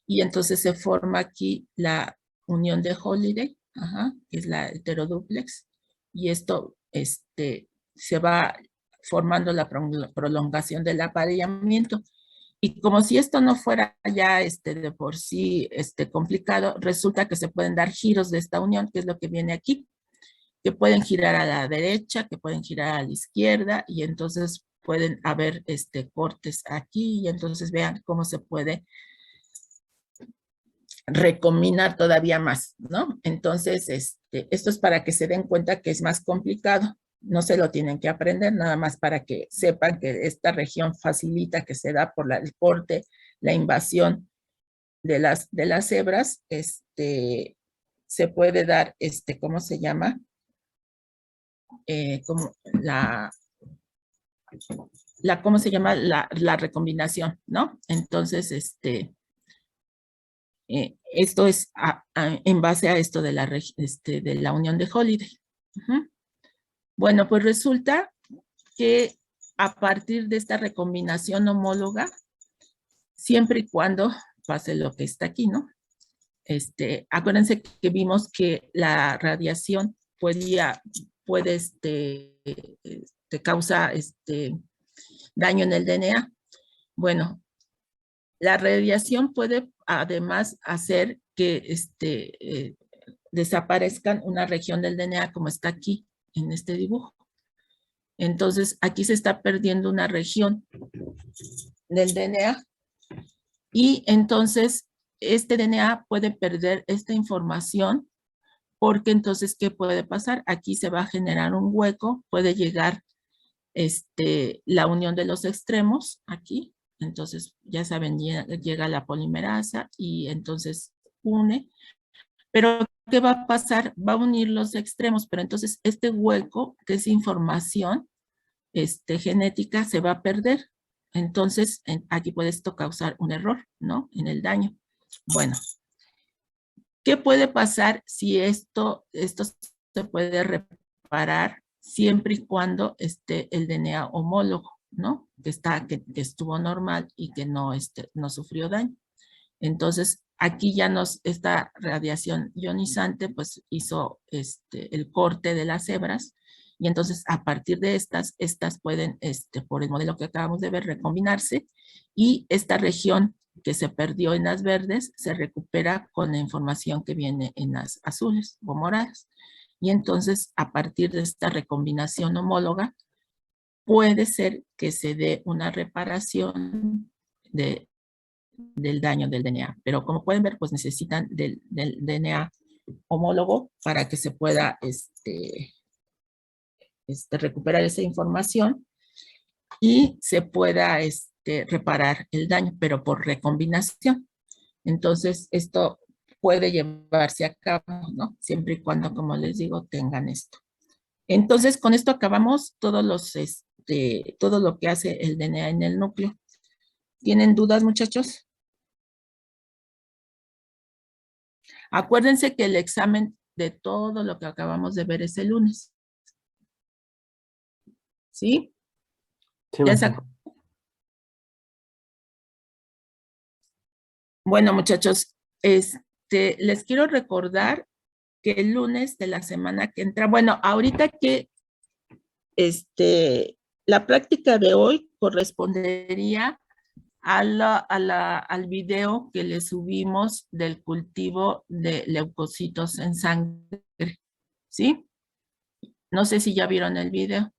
Y entonces se forma aquí la unión de Holliday, que es la heterodúplex. Y esto se va formando la prolongación del apareamiento. Y como si esto no fuera ya de por sí complicado, resulta que se pueden dar giros de esta unión, que es lo que viene aquí, que pueden girar a la derecha, que pueden girar a la izquierda, y entonces pueden haber cortes aquí, y entonces vean cómo se puede recombinar todavía más, ¿no? Entonces, esto es para que se den cuenta que es más complicado. No se lo tienen que aprender, nada más para que sepan que esta región facilita que se da por el corte, la invasión de las hebras, se puede dar, ¿cómo se llama? Como ¿cómo se llama? La recombinación, ¿no? Entonces, esto es en base a esto de la unión de Holliday. Bueno, pues resulta que a partir de esta recombinación homóloga, siempre y cuando pase lo que está aquí, ¿no? Acuérdense que vimos que la radiación te causa daño en el DNA. Bueno, la radiación puede además hacer desaparezcan una región del DNA como está aquí en este dibujo. Entonces, aquí se está perdiendo una región del DNA y entonces este DNA puede perder esta información porque entonces, ¿qué puede pasar? Aquí se va a generar un hueco, puede llegar la unión de los extremos aquí, entonces ya saben, llega la polimerasa y entonces une, pero ¿qué va a pasar? Va a unir los extremos, pero entonces este hueco, que es información genética, se va a perder. Entonces, aquí puede esto causar un error, ¿no? En el daño. Bueno, ¿qué puede pasar si esto se puede reparar siempre y cuando esté el DNA homólogo, ¿no? Que estuvo normal y que no sufrió daño. Entonces, aquí ya esta radiación ionizante pues hizo el corte de las hebras y entonces a partir de estas pueden, por el modelo que acabamos de ver, recombinarse y esta región que se perdió en las verdes se recupera con la información que viene en las azules o moradas. Y entonces, a partir de esta recombinación homóloga, puede ser que se dé una reparación del daño del DNA. Pero como pueden ver, pues necesitan del DNA homólogo para que se pueda recuperar esa información y se pueda reparar el daño, pero por recombinación. Entonces, esto puede llevarse a cabo, ¿no? Siempre y cuando, como les digo, tengan esto. Entonces, con esto acabamos todo lo que hace el DNA en el núcleo. ¿Tienen dudas, muchachos? Acuérdense que el examen de todo lo que acabamos de ver es el lunes. ¿Sí? Sí, ¿Ya maestra. sacó? Bueno, muchachos, les quiero recordar que el lunes de la semana que entra, bueno, ahorita que la práctica de hoy correspondería al video que le subimos del cultivo de leucocitos en sangre, ¿sí? No sé si ya vieron el video.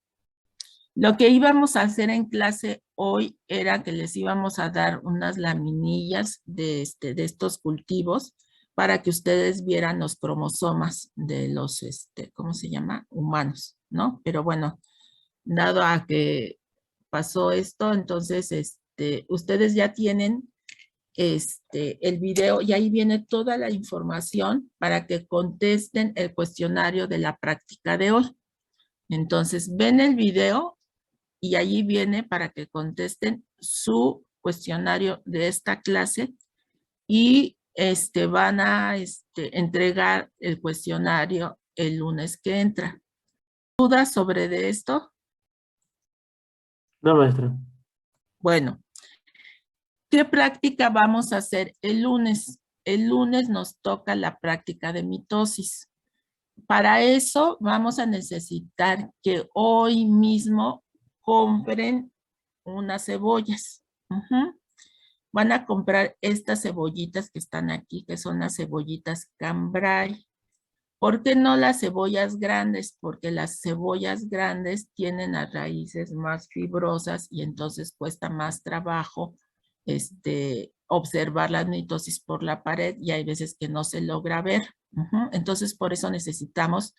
Lo que íbamos a hacer en clase hoy era que les íbamos a dar unas laminillas de estos cultivos para que ustedes vieran los cromosomas de los, ¿cómo se llama? Humanos, ¿no? Pero bueno, dado a que pasó esto, entonces, ustedes ya tienen el video y ahí viene toda la información para que contesten el cuestionario de la práctica de hoy. Entonces, ven el video y allí viene para que contesten su cuestionario de esta clase y van a entregar el cuestionario el lunes que entra. ¿Dudas sobre de esto? No, maestra. Bueno, ¿qué práctica vamos a hacer el lunes? El lunes nos toca la práctica de mitosis. Para eso vamos a necesitar que hoy mismo compren unas cebollas. Van a comprar estas cebollitas que están aquí, que son las cebollitas cambray. ¿Por qué no las cebollas grandes? Porque las cebollas grandes tienen las raíces más fibrosas y entonces cuesta más trabajo observar la mitosis por la pared y hay veces que no se logra ver. Entonces, por eso necesitamos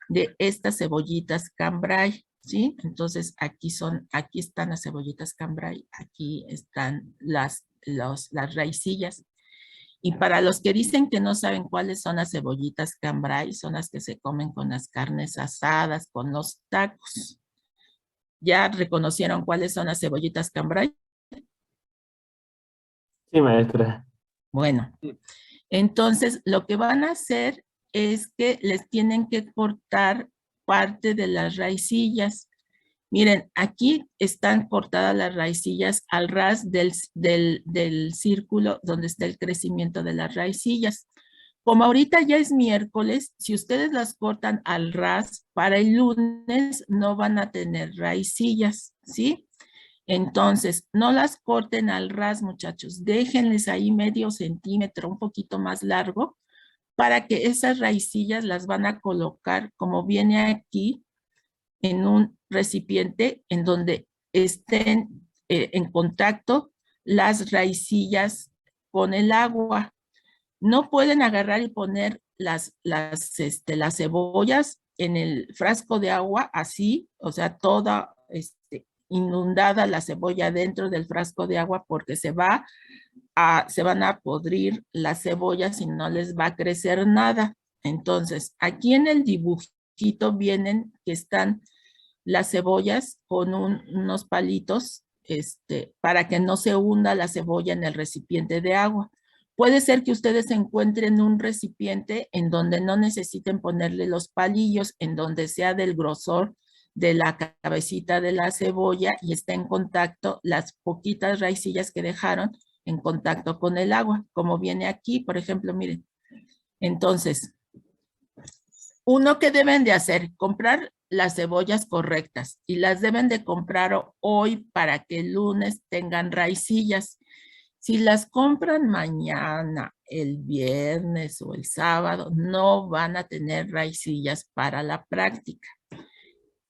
de estas cebollitas cambray, ¿sí? Entonces, aquí están las cebollitas cambray, aquí están las raicillas. Y para los que dicen que no saben cuáles son las cebollitas cambray, son las que se comen con las carnes asadas, con los tacos. ¿Ya reconocieron cuáles son las cebollitas cambray? Sí, maestra. Bueno, entonces lo que van a hacer es que les tienen que cortar parte de las raicillas. Miren, aquí están cortadas las raicillas al ras del círculo donde está el crecimiento de las raicillas. Como ahorita ya es miércoles, si ustedes las cortan al ras, para el lunes no van a tener raicillas, ¿sí? Entonces, no las corten al ras, muchachos. Déjenles ahí medio centímetro, un poquito más largo, para que esas raicillas las van a colocar, como viene aquí, en un recipiente en donde estén en contacto las raicillas con el agua. No pueden agarrar y poner las cebollas en el frasco de agua así, o sea, toda inundada la cebolla dentro del frasco de agua, porque se van a podrir las cebollas y no les va a crecer nada. Entonces, aquí en el dibujito vienen que están las cebollas con unos palitos para que no se hunda la cebolla en el recipiente de agua. Puede ser que ustedes encuentren un recipiente en donde no necesiten ponerle los palillos, en donde sea del grosor de la cabecita de la cebolla y está en contacto las poquitas raicillas que dejaron en contacto con el agua, como viene aquí, por ejemplo, miren. Entonces, uno que deben de hacer, comprar las cebollas correctas y las deben de comprar hoy para que el lunes tengan raicillas. Si las compran mañana, el viernes o el sábado, no van a tener raicillas para la práctica.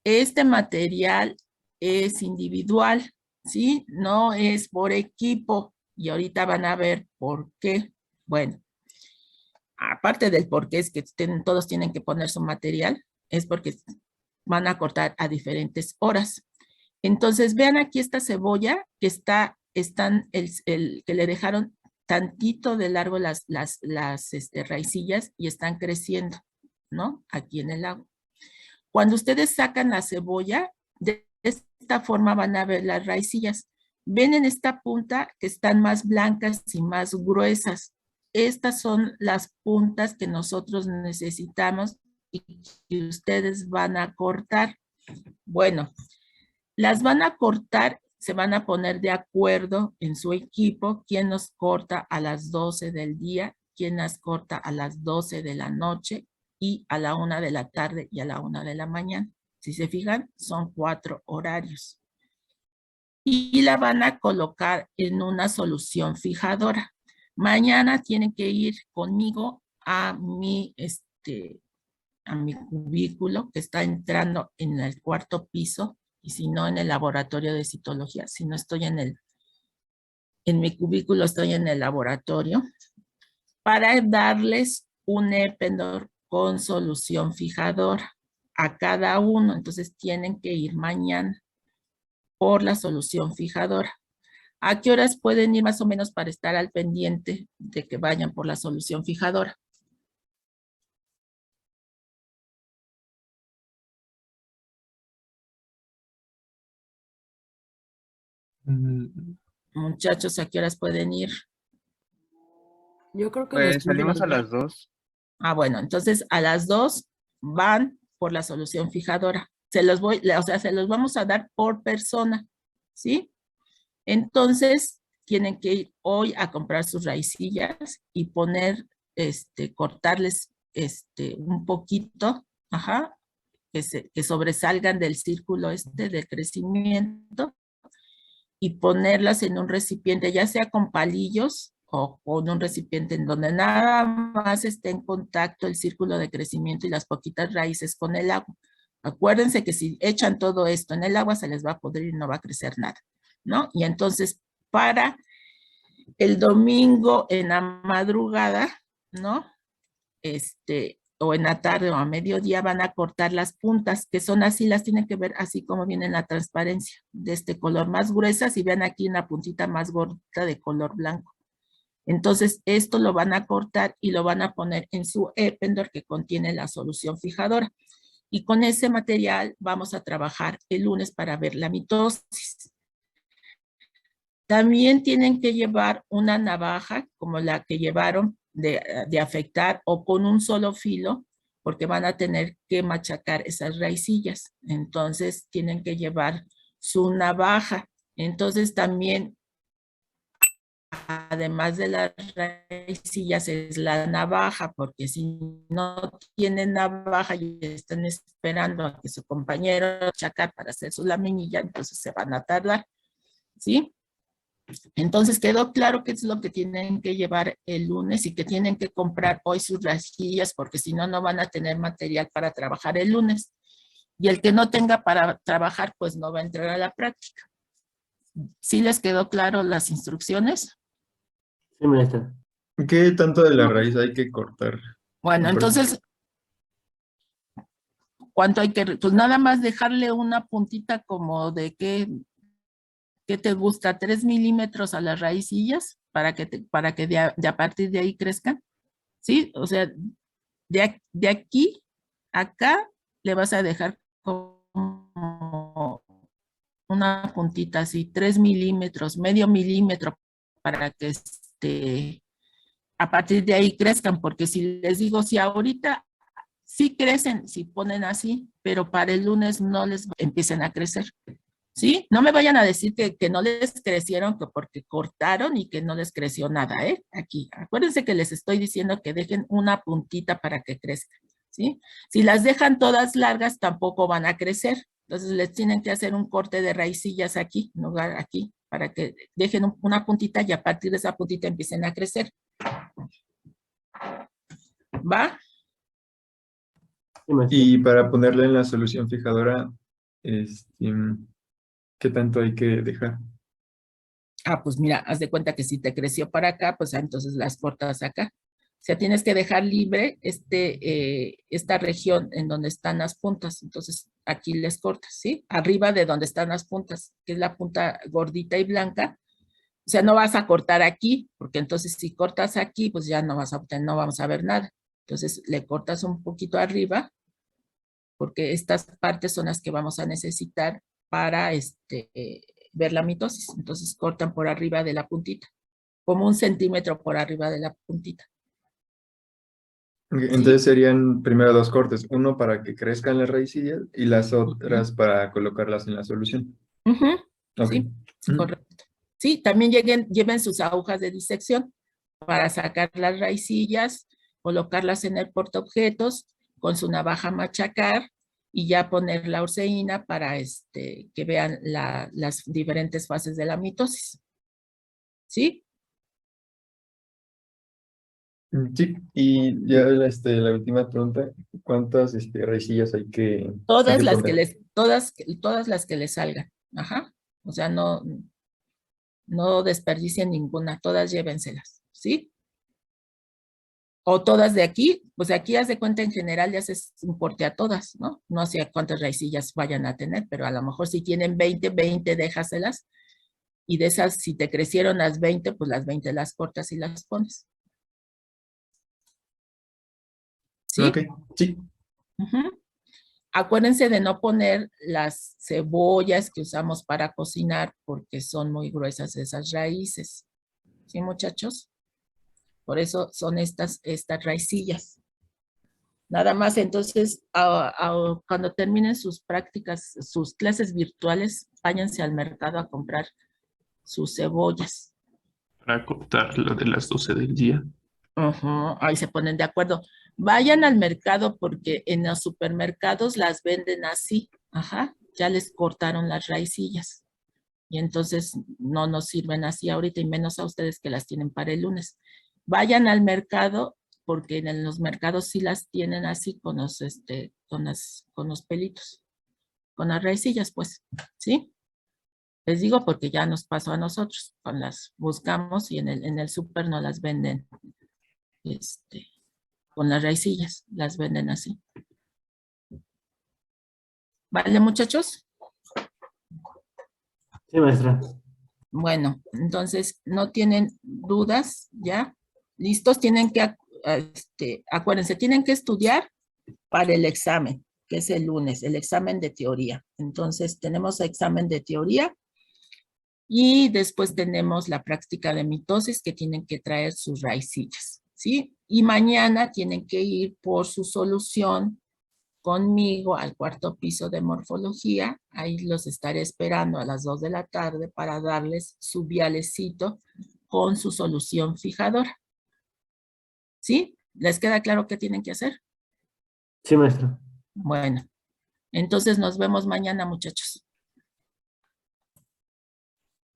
Este material es individual, ¿sí? No es por equipo y ahorita van a ver por qué. Bueno, aparte del por qué es que todos tienen que poner su material, es porque van a cortar a diferentes horas. Entonces, vean aquí esta cebolla que que le dejaron tantito de largo las raicillas y están creciendo, ¿no? Aquí en el agua. Cuando ustedes sacan la cebolla, de esta forma van a ver las raicillas. Ven en esta punta que están más blancas y más gruesas. Estas son las puntas que nosotros necesitamos y que ustedes van a cortar. Bueno, las van a cortar, se van a poner de acuerdo en su equipo, quién nos corta a las 12 del día, quién las corta a las 12 de la noche y a la 1 de la tarde y a la 1 de la mañana. Si se fijan, son 4 horarios. Y la van a colocar en una solución fijadora. Mañana tienen que ir conmigo a mi cubículo que está entrando en el 4º piso y si no en el laboratorio de citología. Si no estoy en mi cubículo, estoy en el laboratorio para darles un Eppendorf con solución fijadora a cada uno. Entonces tienen que ir mañana por la solución fijadora. ¿A qué horas pueden ir más o menos para estar al pendiente de que vayan por la solución fijadora? Muchachos, ¿a qué horas pueden ir? Yo creo que Pues después de salimos a las las 2. Ah, bueno, entonces a las 2 van por la solución fijadora. Se los vamos a dar por persona, ¿sí? Entonces, tienen que ir hoy a comprar sus raicillas y poner, cortarles, un poquito, ajá, que sobresalgan del círculo de crecimiento y ponerlas en un recipiente, ya sea con palillos o con un recipiente en donde nada más esté en contacto el círculo de crecimiento y las poquitas raíces con el agua. Acuérdense que si echan todo esto en el agua se les va a podrir y no va a crecer nada, ¿no? Y entonces para el domingo en la madrugada, ¿no? O en la tarde o a mediodía van a cortar las puntas, que son así, las tienen que ver así como viene en la transparencia, de este color más gruesas y vean aquí una puntita más gordita de color blanco. Entonces, esto lo van a cortar y lo van a poner en su Eppendorf que contiene la solución fijadora. Y con ese material vamos a trabajar el lunes para ver la mitosis. También tienen que llevar una navaja como la que llevaron de afectar o con un solo filo, porque van a tener que machacar esas raicillas. Entonces tienen que llevar su navaja. Entonces también, además de las raicillas, es la navaja, porque si no tienen navaja y están esperando a que su compañero machacar para hacer su laminilla, entonces se van a tardar. ¿sí? Entonces quedó claro qué es lo que tienen que llevar el lunes y que tienen que comprar hoy sus rejillas porque si no, no van a tener material para trabajar el lunes. Y el que no tenga para trabajar, pues no va a entrar a la práctica. ¿Sí les quedó claro las instrucciones? Sí, maestra. ¿Qué tanto de la raíz hay que cortar? Bueno, entonces, ¿cuánto hay que? Pues nada más dejarle una puntita como de ¿qué te gusta? 3 milímetros a las raicillas para que de a partir de ahí crezcan. ¿Sí? O sea, de aquí a acá le vas a dejar como una puntita así, 3 milímetros, medio milímetro para que a partir de ahí crezcan, porque si les digo, si ahorita sí crecen, si ponen así, pero para el lunes no les empiecen a crecer. ¿Sí? No me vayan a decir que no les crecieron que porque cortaron y que no les creció nada, ¿eh? Aquí, acuérdense que les estoy diciendo que dejen una puntita para que crezcan, ¿sí? Si las dejan todas largas, tampoco van a crecer. Entonces, les tienen que hacer un corte de raicillas aquí, en lugar aquí, para que dejen una puntita y a partir de esa puntita empiecen a crecer. ¿Va? Sí, maestra. Y para ponerle en la solución fijadora, ¿qué tanto hay que dejar? Ah, pues mira, haz de cuenta que si te creció para acá, pues entonces las cortas acá. O sea, tienes que dejar libre esta región en donde están las puntas. Entonces, aquí les cortas, ¿sí? Arriba de donde están las puntas, que es la punta gordita y blanca. O sea, no vas a cortar aquí, porque entonces si cortas aquí, pues ya no no vamos a ver nada. Entonces, le cortas un poquito arriba, porque estas partes son las que vamos a necesitar para ver la mitosis. Entonces, cortan por arriba de la puntita, como 1 centímetro por arriba de la puntita. Entonces serían primero 2 cortes, uno para que crezcan las raicillas y las otras para colocarlas en la solución. Uh-huh. Ok. Sí, correcto. Sí, también lleven sus agujas de disección para sacar las raicillas, colocarlas en el portaobjetos, con su navaja machacar y ya poner la orceína para que vean las diferentes fases de la mitosis. ¿Sí? Sí, y ya la última pregunta, ¿cuántas raicillas hay que Todas las que poner? todas las que les salgan. Ajá. O sea, no desperdicien ninguna, todas llévenselas, ¿sí? O todas de aquí, pues aquí haz de cuenta en general ya haces un corte a todas, ¿no? No sé cuántas raicillas vayan a tener, pero a lo mejor si tienen 20 déjaselas. Y de esas, si te crecieron las 20, pues las 20 las cortas y las pones. ¿Sí? Ok, sí. Uh-huh. Acuérdense de no poner las cebollas que usamos para cocinar porque son muy gruesas esas raíces. ¿Sí, muchachos? Por eso son estas raicillas. Nada más, entonces, cuando terminen sus prácticas, sus clases virtuales, váyanse al mercado a comprar sus cebollas. Para cortar lo de las 12 del día. Uh-huh. Ahí se ponen de acuerdo. Vayan al mercado porque en los supermercados las venden así. Ajá, ya les cortaron las raicillas. Y entonces no nos sirven así ahorita y menos a ustedes que las tienen para el lunes. Vayan al mercado porque en los mercados sí las tienen así con los pelitos, con las raicillas, pues, ¿sí? Les digo porque ya nos pasó a nosotros, con las buscamos y en el súper no las venden, con las raicillas, las venden así. ¿Vale, muchachos? Sí, maestra. Bueno, entonces, ¿no tienen dudas ya? ¿Listos? Tienen que, acuérdense, tienen que estudiar para el examen, que es el lunes, el examen de teoría. Entonces, tenemos examen de teoría y después tenemos la práctica de mitosis que tienen que traer sus raicillas, ¿sí? Y mañana tienen que ir por su solución conmigo al 4º piso de morfología. Ahí los estaré esperando a las 2 de la tarde para darles su vialecito con su solución fijadora. ¿Sí? ¿Les queda claro qué tienen que hacer? Sí, maestra. Bueno, entonces nos vemos mañana, muchachos.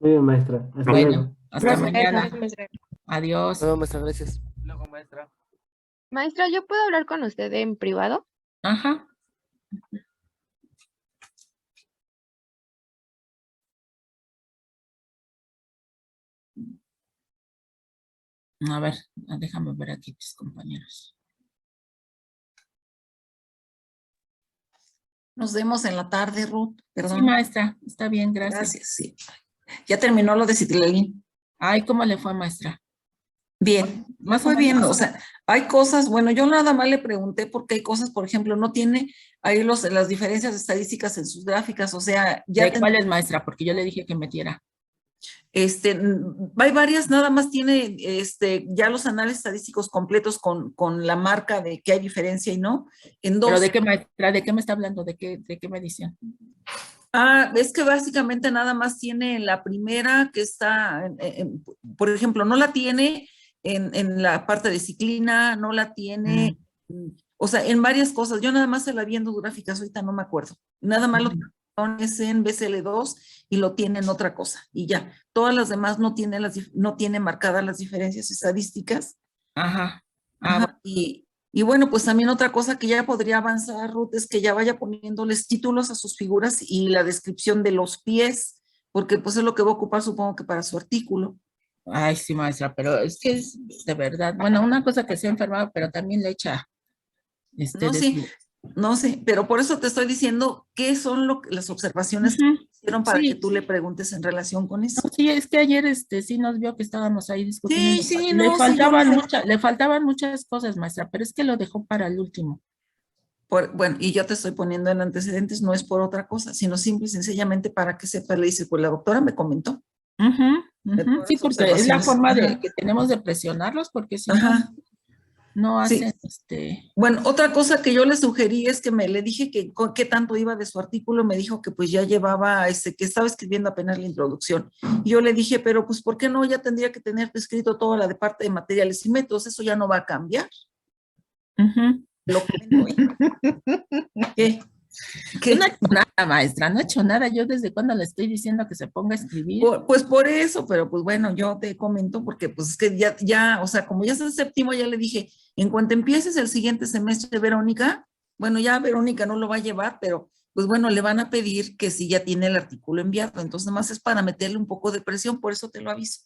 Muy bien, maestra. Hasta Bueno, luego. hasta Gracias. mañana. Gracias, maestra. Adiós. No, maestra, gracias. Luego, maestra. Maestra, ¿yo puedo hablar con usted en privado? Ajá. A ver, déjame ver aquí tus compañeros. Nos vemos en la tarde, Ruth. Sí, Perdón. maestra, está bien, gracias. Gracias, sí. Ya terminó lo de Citlali. Ay, ¿cómo le fue, maestra? Bien, Más o fue bien, menos. o sea, hay cosas, bueno, yo nada más le pregunté porque hay cosas, por ejemplo, no tiene ahí las diferencias estadísticas en sus gráficas, o sea, ya ¿De cuál es, maestra? Porque yo le dije que metiera. hay varias, nada más tiene ya los análisis estadísticos completos con la marca de que hay diferencia y no, en ¿Pero dos. de qué, maestra? ¿De qué me está hablando? ¿De qué medición? Es que básicamente nada más tiene la primera que está, por ejemplo, no la tiene en la parte de ciclina, no la tiene, o sea, en varias cosas. Yo nada más se la vi en dos gráficas, ahorita no me acuerdo. Nada más lo es en BCL2 y lo tiene en otra cosa y ya. Todas las demás no tiene marcadas las diferencias estadísticas. Ajá. Ajá, y bueno, pues también otra cosa que ya podría avanzar, Ruth, es que ya vaya poniéndoles títulos a sus figuras y la descripción de los pies, porque pues es lo que va a ocupar, supongo que para su artículo. Ay, sí, maestra, pero es que es de verdad. Bueno, una cosa que se ha enfermado, pero también le echa. No, sí, no sé, pero por eso te estoy diciendo qué son las observaciones que hicieron para que tú le preguntes en relación con eso. No, sí, es que ayer sí nos vio que estábamos ahí discutiendo. Sí, le no, faltaban sí, le faltaban muchas cosas, maestra, pero es que lo dejó para el último. Bueno, y yo te estoy poniendo en antecedentes, no es por otra cosa, sino simple y sencillamente para que sepas, le dice, pues la doctora me comentó. Sí, porque es la forma que tenemos de presionarlos, porque si no hacen Bueno, otra cosa que yo le sugerí es que le dije que qué tanto iba de su artículo, me dijo que pues ya llevaba, que estaba escribiendo apenas la introducción. Y yo le dije, pero pues ¿por qué no? Ya tendría que tener escrito toda la de parte de materiales y métodos, eso ya no va a cambiar. Lo comento. ¿Qué? No ha hecho nada, maestra, no ha hecho nada. Yo desde cuando le estoy diciendo que se ponga a escribir. Pues por eso, pero pues bueno, yo te comento porque pues es que ya, o sea, como ya es el séptimo, ya le dije, en cuanto empieces el siguiente semestre, Verónica, bueno, ya Verónica no lo va a llevar, pero pues bueno, le van a pedir que si ya tiene el artículo enviado, entonces nada más es para meterle un poco de presión, por eso te lo aviso.